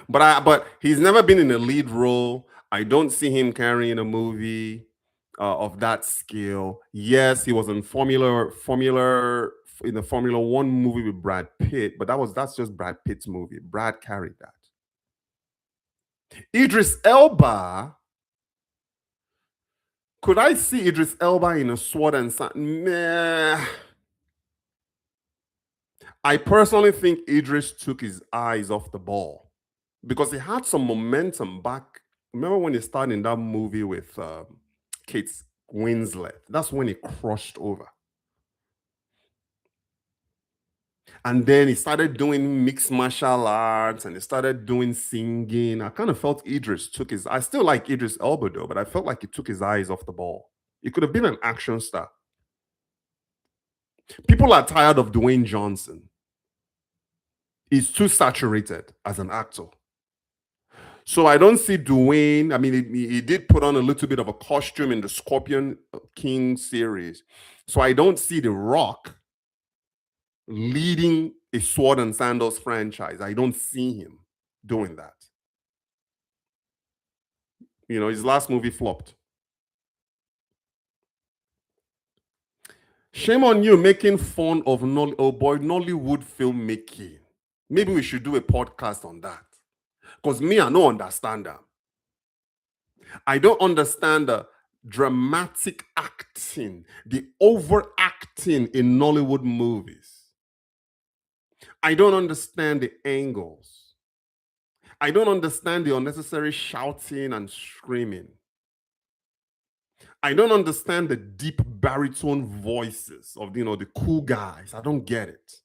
But he's never been in a lead role. I don't see him carrying a movie of that scale. Yes, he was in in the Formula One movie with Brad Pitt, but that's just Brad Pitt's movie. Brad carried that. Idris Elba. Could I see Idris Elba in a sword and sand? Nah. I personally think Idris took his eyes off the ball because he had some momentum back. Remember when he started in that movie with Kate Winslet? That's when he crushed over. And then he started doing mixed martial arts and he started doing singing. I kind of felt I still like Idris Elba though, but I felt like he took his eyes off the ball. He could have been an action star. People are tired of Dwayne Johnson. He's too saturated as an actor. So I don't see Dwayne. I mean, he did put on a little bit of a costume in the Scorpion King series. So I don't see The Rock leading a Sword and Sandals franchise. I don't see him doing that. His last movie flopped. Shame on you making fun of Nollywood filmmaking. Maybe we should do a podcast on that. Because me, I don't understand that. I don't understand the dramatic acting, the overacting in Nollywood movies. I don't understand the angles. I don't understand the unnecessary shouting and screaming. I don't understand the deep baritone voices of the cool guys. I don't get it.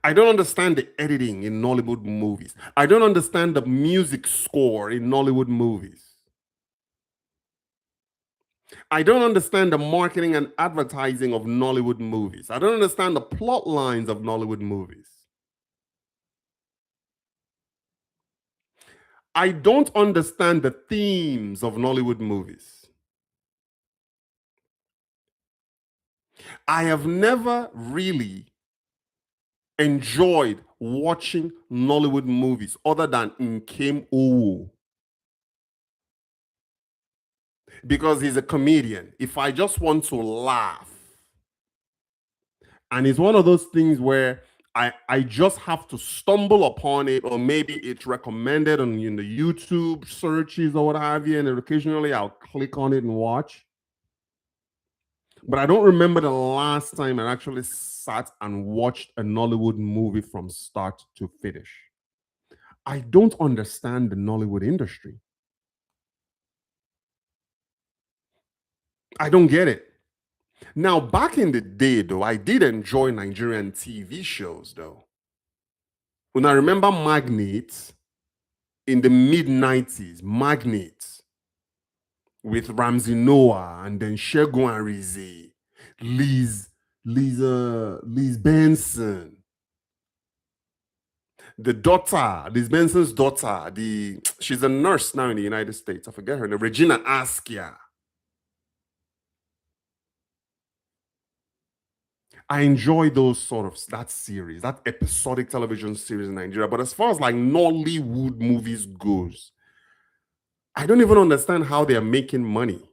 I don't understand the editing in Nollywood movies. I don't understand the music score in Nollywood movies. I don't understand the marketing and advertising of Nollywood movies. I don't understand the plot lines of Nollywood movies. I don't understand the themes of Nollywood movies. I have never really enjoyed watching Nollywood movies other than Nkem Owo because he's a comedian. If I just want to laugh, and it's one of those things where I just have to stumble upon it, or maybe it's recommended on the YouTube searches or what have you, and occasionally I'll click on it and watch. But I don't remember the last time I actually sat and watched a Nollywood movie from start to finish. I don't understand the Nollywood industry. I don't get it. Now, back in the day, though, I did enjoy Nigerian TV shows, though. When I remember Magnates in the mid 90s, Magnates with Ramsey Noah and then Shegun Arize, Liz Benson, the daughter, Liz Benson's daughter, she's a nurse now in the United States. I forget her name, Regina Askia. I enjoy those that series, that episodic television series in Nigeria. But as far as like Nollywood movies goes, I don't even understand how they're making money.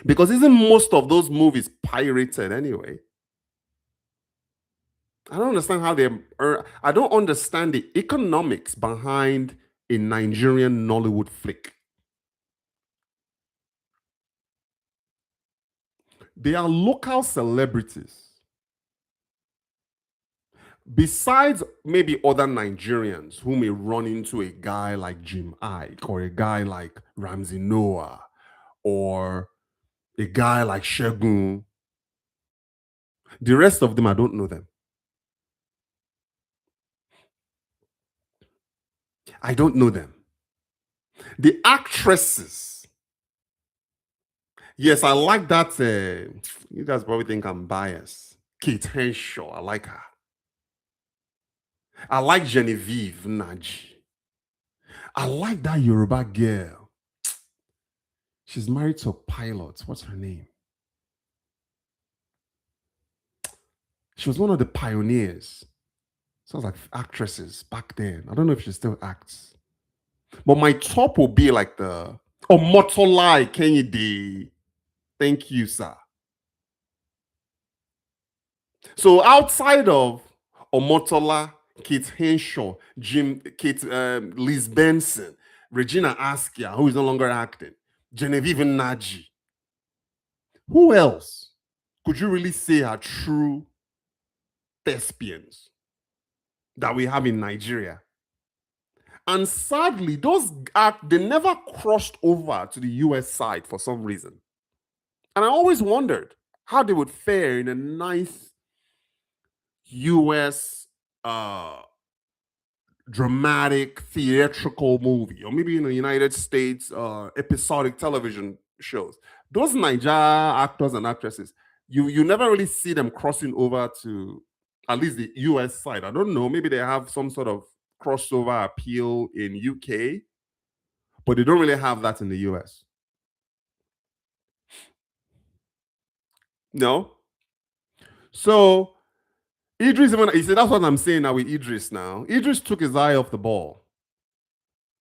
Because isn't most of those movies pirated anyway? I don't understand how I don't understand the economics behind a Nigerian Nollywood flick. They are local celebrities. Besides maybe other Nigerians who may run into a guy like Jim Ike or a guy like Ramsey Noah or a guy like Shegun, the rest of them, I don't know them. I don't know them. The actresses, yes, I like that. You guys probably think I'm biased. Kate Henshaw, I like her. I like Genevieve Naji. I like that Yoruba girl. She's married to a pilot. What's her name? She was one of the pioneers. Sounds like actresses back then. I don't know if she still acts. But my top will be like the Omotolai Kenyidi. Thank you, sir. So outside of Omotola, Kate Henshaw, Liz Benson, Regina Askia, who is no longer acting, Genevieve Naji, who else could you really say are true thespians that we have in Nigeria? And sadly, they never crossed over to the US side for some reason. And I always wondered how they would fare in a nice US dramatic theatrical movie, or maybe in the United States episodic television shows. Those Nigeria actors and actresses, you never really see them crossing over to at least the US side. I don't know, maybe they have some sort of crossover appeal in UK, but they don't really have that in the US. No. So Idris, even he said that's what I'm saying now with Idris now. Idris took his eye off the ball.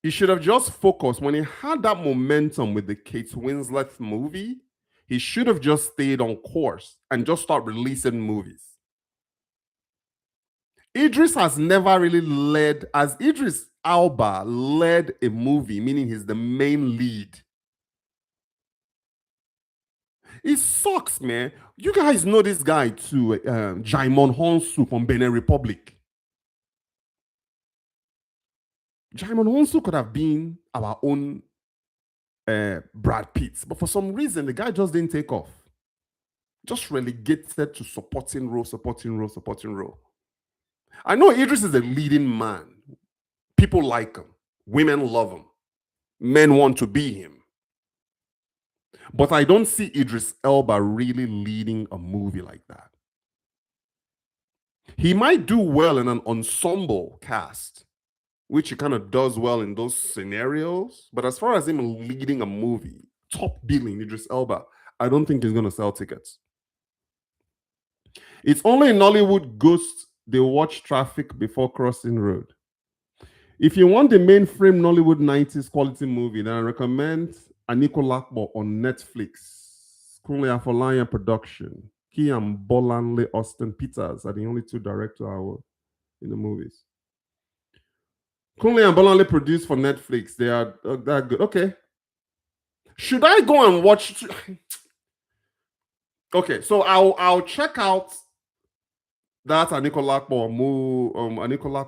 He should have just focused when he had that momentum with the Kate Winslet movie. He should have just stayed on course and just start releasing movies. Idris has never really led, as Idris Alba led a movie, meaning he's the main lead. It sucks, man. You guys know this guy too, Jaimon Honsu from Benin Republic. Jaimon Honsu could have been our own Brad Pitt. But for some reason, the guy just didn't take off. Just relegated to supporting role, supporting role, supporting role. I know Idris is a leading man. People like him. Women love him. Men want to be him. But I don't see Idris Elba really leading a movie like that. He might do well in an ensemble cast, which he kind of does well in those scenarios. But as far as him leading a movie, top billing, Idris Elba, I don't think he's going to sell tickets. It's only in Nollywood ghosts they watch traffic before crossing road. If you want the mainframe Nollywood 90s quality movie, then I recommend Aniko Lakbo on Netflix. Kunle Afolayan production. He and Bolanle Austin Peters are the only two directors in the movies. Kunle and Bolanle produced for Netflix. They are that good. Okay. Should I go and watch? Okay, so I'll check out that Aniko Lakbo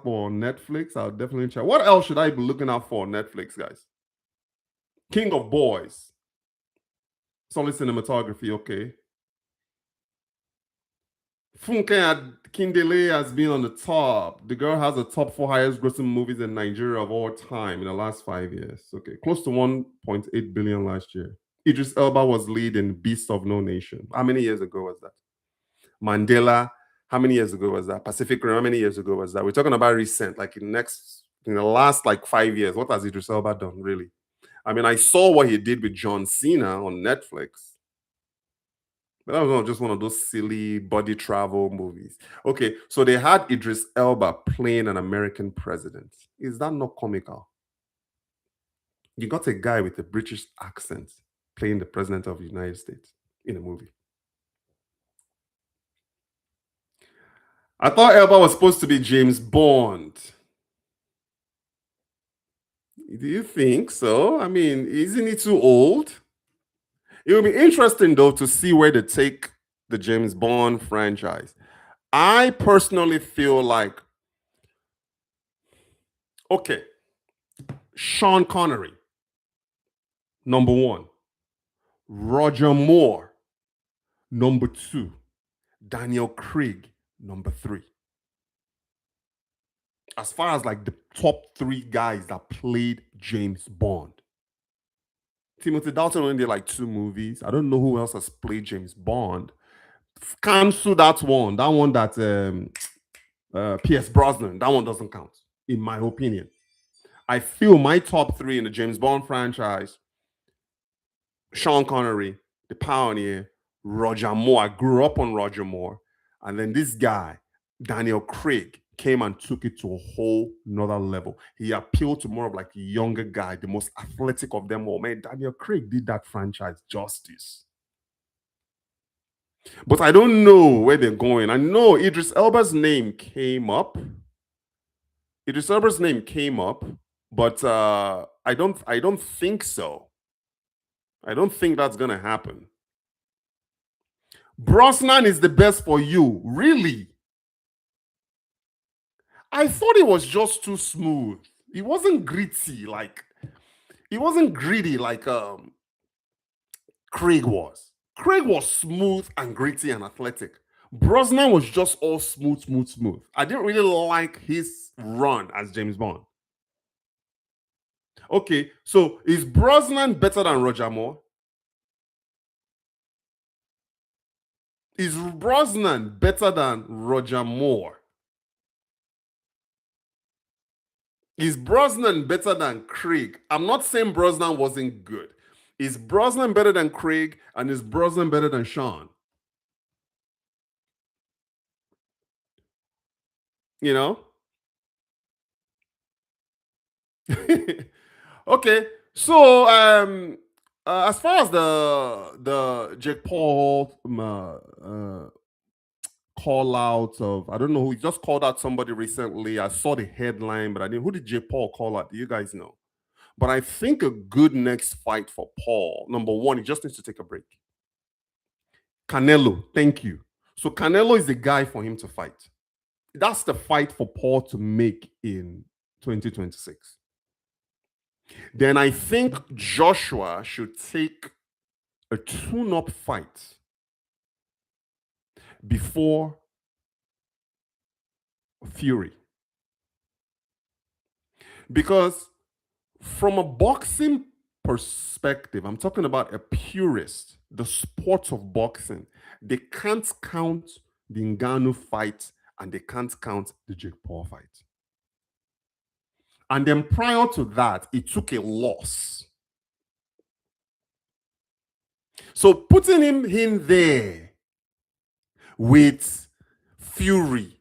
on Netflix. I'll definitely check. What else should I be looking out for on Netflix, guys? King of Boys. Solid cinematography, okay. Funke Kindele has been on the top. The girl has the top 4 highest grossing movies in Nigeria of all time in the last 5 years. Okay, close to 1.8 billion last year. Idris Elba was lead in Beast of No Nation. How many years ago was that? Mandela, how many years ago was that? Pacific Rim, how many years ago was that? We're talking about recent, like in the last like 5 years. What has Idris Elba done, really? I mean, I saw what he did with John Cena on Netflix. But that was not just one of those silly body travel movies. Okay, so they had Idris Elba playing an American president. Is that not comical? You got a guy with a British accent playing the president of the United States in a movie. I thought Elba was supposed to be James Bond. Do you think so? I mean, isn't he too old? It will be interesting, though, to see where they take the James Bond franchise. I personally feel like, okay, Sean Connery, number 1. Roger Moore, number 2. Daniel Craig, number 3. As far as like the top 3 guys that played James Bond. Timothy Dalton only did like 2 movies. I don't know who else has played James Bond. Cancel that one. That one that Pierce Brosnan. That one doesn't count, in my opinion. I feel my top 3 in the James Bond franchise: Sean Connery, the pioneer; Roger Moore. I grew up on Roger Moore. And then this guy, Daniel Craig, came and took it to a whole nother level. He appealed to more of like a younger guy, the most athletic of them all. Man, Daniel Craig did that franchise justice. But I don't know where they're going. I know Idris Elba's name came up. But I don't think so. I don't think that's gonna happen. Brosnan is the best for you, really? I thought it was just too smooth. It wasn't gritty, like it wasn't gritty like Craig was. Craig was smooth and gritty and athletic. Brosnan was just all smooth. I didn't really like his run as James Bond. Okay, so is Brosnan better than Roger Moore? Is Brosnan better than Roger Moore? Is Brosnan better than Craig? I'm not saying Brosnan wasn't good. Is Brosnan better than Craig, and is Brosnan better than Sean? You know? Okay. So as far as the Jake Paul call out of, I don't know who, he just called out somebody recently. I saw the headline, but I didn't. Who did Jake Paul call out? Do you guys know? But I think a good next fight for Paul, number 1, he just needs to take a break. Canelo, thank you. So Canelo is the guy for him to fight. That's the fight for Paul to make in 2026. then I think Joshua should take a tune-up fight before Fury. Because from a boxing perspective, I'm talking about a purist, the sport of boxing, they can't count the Ngannou fight and they can't count the Jake Paul fight. And then prior to that, it took a loss. So putting him in there with Fury,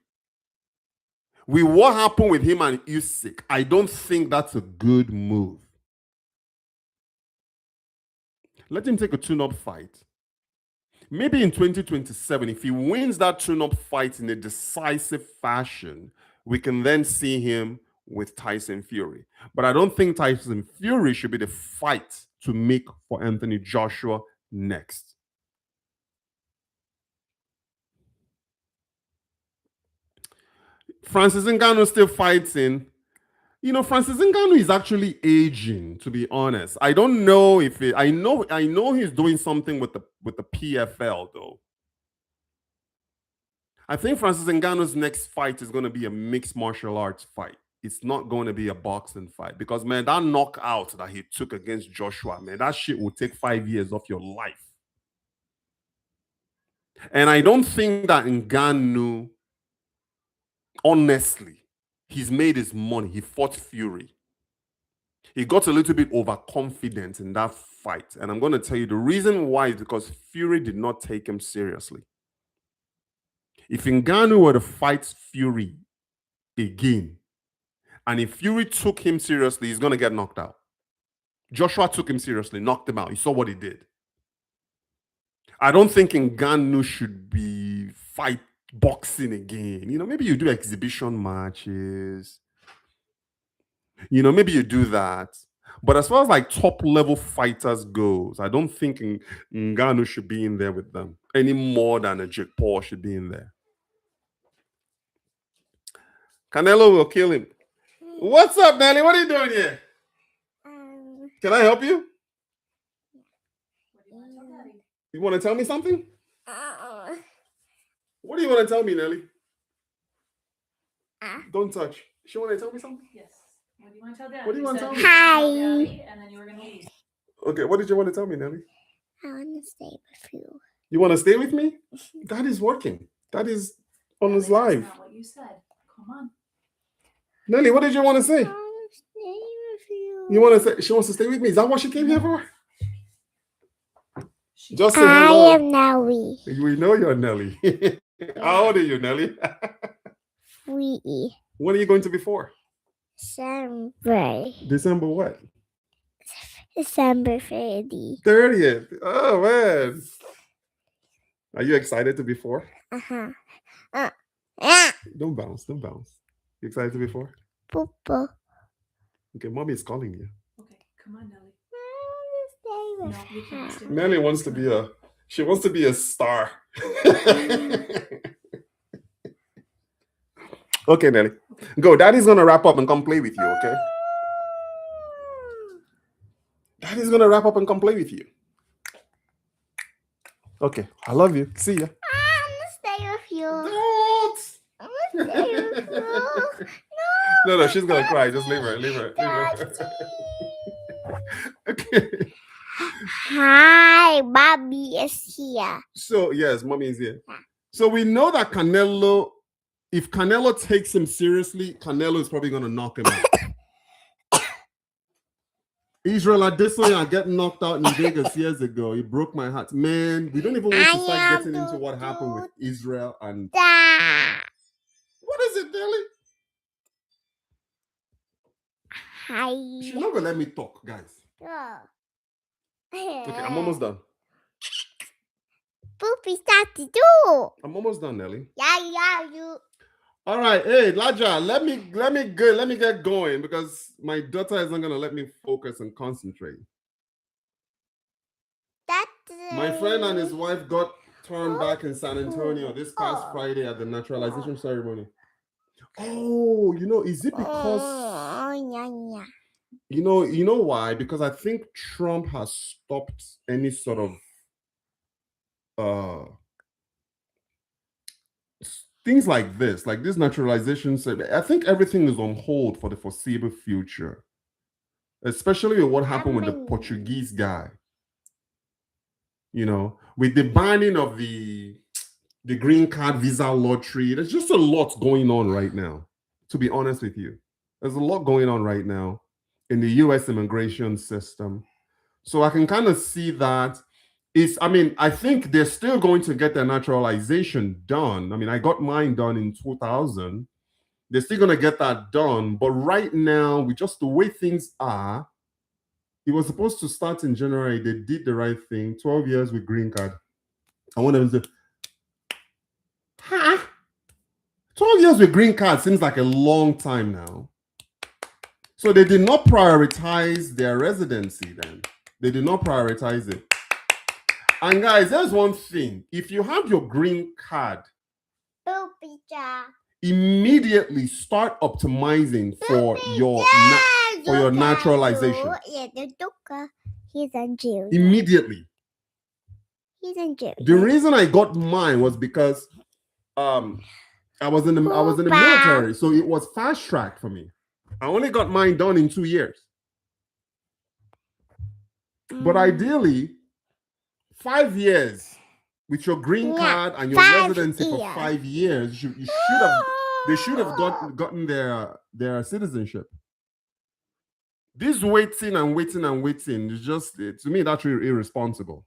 with what happened with him and Usyk, I don't think that's a good move. Let him take a tune-up fight. Maybe in 2027, if he wins that tune-up fight in a decisive fashion, we can then see him with Tyson Fury. But I don't think Tyson Fury should be the fight to make for Anthony Joshua next. Francis Ngannou still fighting. You know, Francis Ngannou is actually aging, to be honest. I don't know if it, I know he's doing something with the PFL though. I think Francis Ngannou's next fight is going to be a mixed martial arts fight. It's not going to be a boxing fight because, man, that knockout that he took against Joshua, man, that shit will take 5 years off your life. And I don't think that Ngannou, honestly, he's made his money. He fought Fury. He got a little bit overconfident in that fight. And I'm going to tell you the reason why is because Fury did not take him seriously. If Ngannou were to fight Fury again, and if Fury took him seriously, he's going to get knocked out. Joshua took him seriously, knocked him out. You saw what he did. I don't think Ngannou should be fight boxing again. You know, maybe you do exhibition matches. You know, maybe you do that. But as far as like top level fighters goes, I don't think Ngannou should be in there with them any more than a Jake Paul should be in there. Canelo will kill him. What's up, Nelly? What are you doing here? Can I help you? You want to tell me something? What do you want to tell me, Nelly? Don't touch. She want to tell me something? Yes. What do you want to tell Daddy? What do you want to tell me? Hi. And then you were going to leave. Okay, what did you want to tell me, Nelly? I want to stay with you. You want to stay with me? That is working. That is on his live. That's not what you said. Come on. Nelly, what did you want to say? I want to stay with you. You want to say she wants to stay with me? Is that what she came here for? Just say I hello. am Nelly. We know you're Nelly. How old are you, Nelly? 3. When are you going to be 4? December what? December 30. 30th. Oh, man. Are you excited to be 4? Don't bounce. Don't bounce. You excited to be 4? Poopa. Okay, mommy is calling you. Okay, come on, Nelly. I want to stay with No, you can't stay with Nelly wants to be she wants to be a star. Okay, Nelly. Go. Daddy's gonna wrap up and come play with you, okay? Daddy's gonna wrap up and come play with you. Okay, I love you. See ya. I want to stay with you. Don't. I want to stay with you. No, she's gonna cry. Just leave her. Okay. Hi, Bobby is here. So yes, mommy is here. So we know that Canelo, if Canelo takes him seriously, Canelo is probably gonna knock him out. Israel Adesanya getting knocked out in Vegas years ago. He broke my heart. Man, we don't even want to start getting into what happened with Israel and what is it, Nelly? Hi. She's not gonna let me talk, guys. Okay, I'm almost done. Poopy start to do. I'm almost done, Nelly. Yeah, you. All right, hey, Laja, let me get going because my daughter isn't gonna let me focus and concentrate. My friend and his wife got turned back in San Antonio this past Friday at the naturalization ceremony. Oh, you know, is it because You know why? Because I think Trump has stopped any sort of uh things like this naturalization. I think everything is on hold for the foreseeable future, especially with what happened with the Portuguese guy. With the banning of the green card visa lottery. There's just a lot going on right now, to be honest with you. There's a lot going on right now in the US immigration system. So I can kind of see that I think they're still going to get their naturalization done. I got mine done in 2000. They're still going to get that done. But right now, with just the way things are, it was supposed to start in January. They did the right thing. 12 years with green card. I want them to... 12 years with green card seems like a long time now. So they did not prioritize their residency then. They did not prioritize it. And guys, there's one thing. If you have your green card, immediately start optimizing for your naturalization. He's in jail. Immediately. He's in jail. The reason I got mine was because I was in the military, so it was fast track for me. I only got mine done in 2 years. But ideally, 5 years with your green card and your residency for 5 years, they should have gotten their citizenship. This waiting and waiting and waiting is just, to me, that's irresponsible.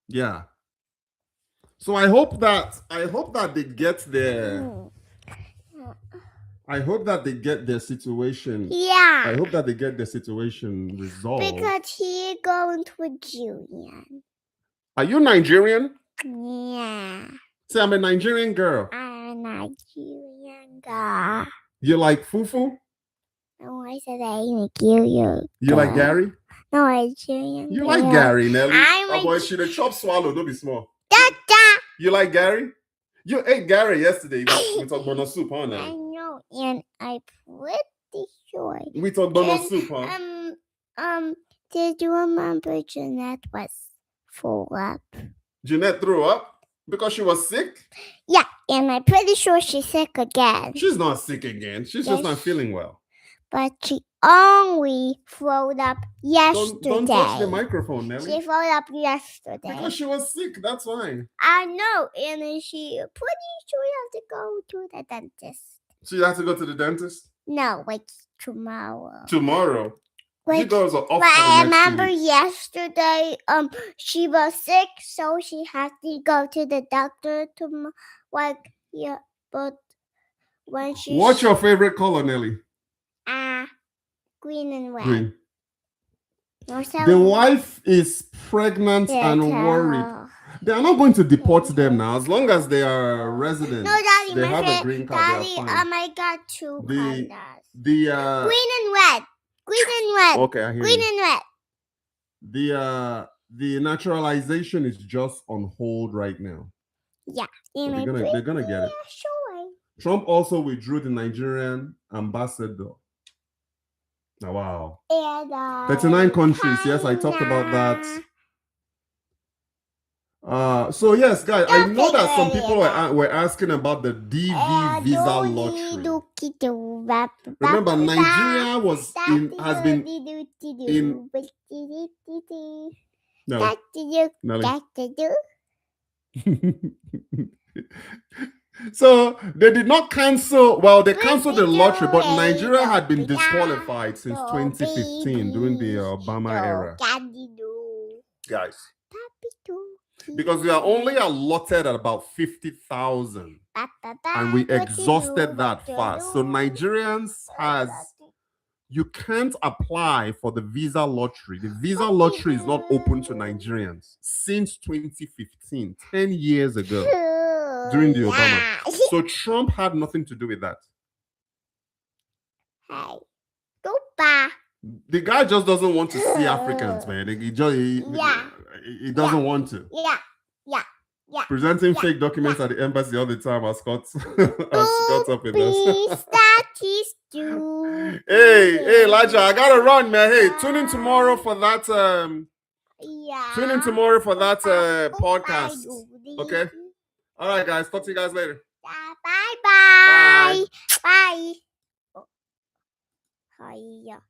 Yeah. So I hope that they get their situation. Yeah. I hope that they get their situation resolved. Because he's going to Julian. Are you Nigerian? Yeah. Say, I'm a Nigerian girl. I'm a Nigerian girl. You like fufu? No, I said I'm a Nigerian. You like Gary? No, Nigerian. You like Gary, Nelly? I'm boy, she the chop swallow, don't be small. Dada. You like Gary? You ate Gary yesterday. We talked about soup, huh? I Now? know, and I'm pretty sure. We talked about soup, huh? Did you remember Jeanette was full up? Jeanette threw up because she was sick? Yeah, and I'm pretty sure she's sick again. She's not sick again. She's just not feeling well. But she only threw up yesterday. Don't touch the microphone, Nelly. She threw up yesterday. Because she was sick, that's why. I know, and she pretty sure you have to go to the dentist. So you have to go to the dentist? No, like tomorrow. Tomorrow? You girls are off But for the I next 2 remember weeks. yesterday, she was sick, so she had to go to the doctor tomorrow. But when she... What's your favorite color, Nelly? Green and red. Green. No, so The wife is pregnant and worried. They are not going to deport them now. As long as they are residents, No, Daddy, they my have a friend, green card. Daddy, They are fine. I got two The- colors. The Green and red. Green and red. okay, I hear Green you. and red. The naturalization is just on hold right now. Yeah. So And they're gonna get it. Sure. Trump also withdrew the Nigerian ambassador. Oh, wow. And, 39 countries. Yes, I talked about that. So yes, guys, I know that some people were asking about the DV visa lottery. Remember, Nigeria has been in. No, Nelly. So they did not cancel. Well, they canceled the lottery, but Nigeria had been disqualified since 2015 during the Obama era, guys. Because we are only allotted at about 50,000, and we exhausted that fast. So Nigerians you can't apply for the visa lottery. The visa lottery is not open to Nigerians since 2015, 10 years ago, during the Obama. So Trump had nothing to do with that. Hey. The guy just doesn't want to see Africans, man. He doesn't want to. Yeah. Presenting fake documents at the embassy all the time has got up with us. Start she's doing. Hey, Elijah, I gotta run, man. Hey, tune in tomorrow for that. Yeah. Tune in tomorrow for that Oh, podcast. I do Okay. this. All right, guys. Talk to you guys later. Yeah, bye. Bye. Bye. Bye. Oh, hiya.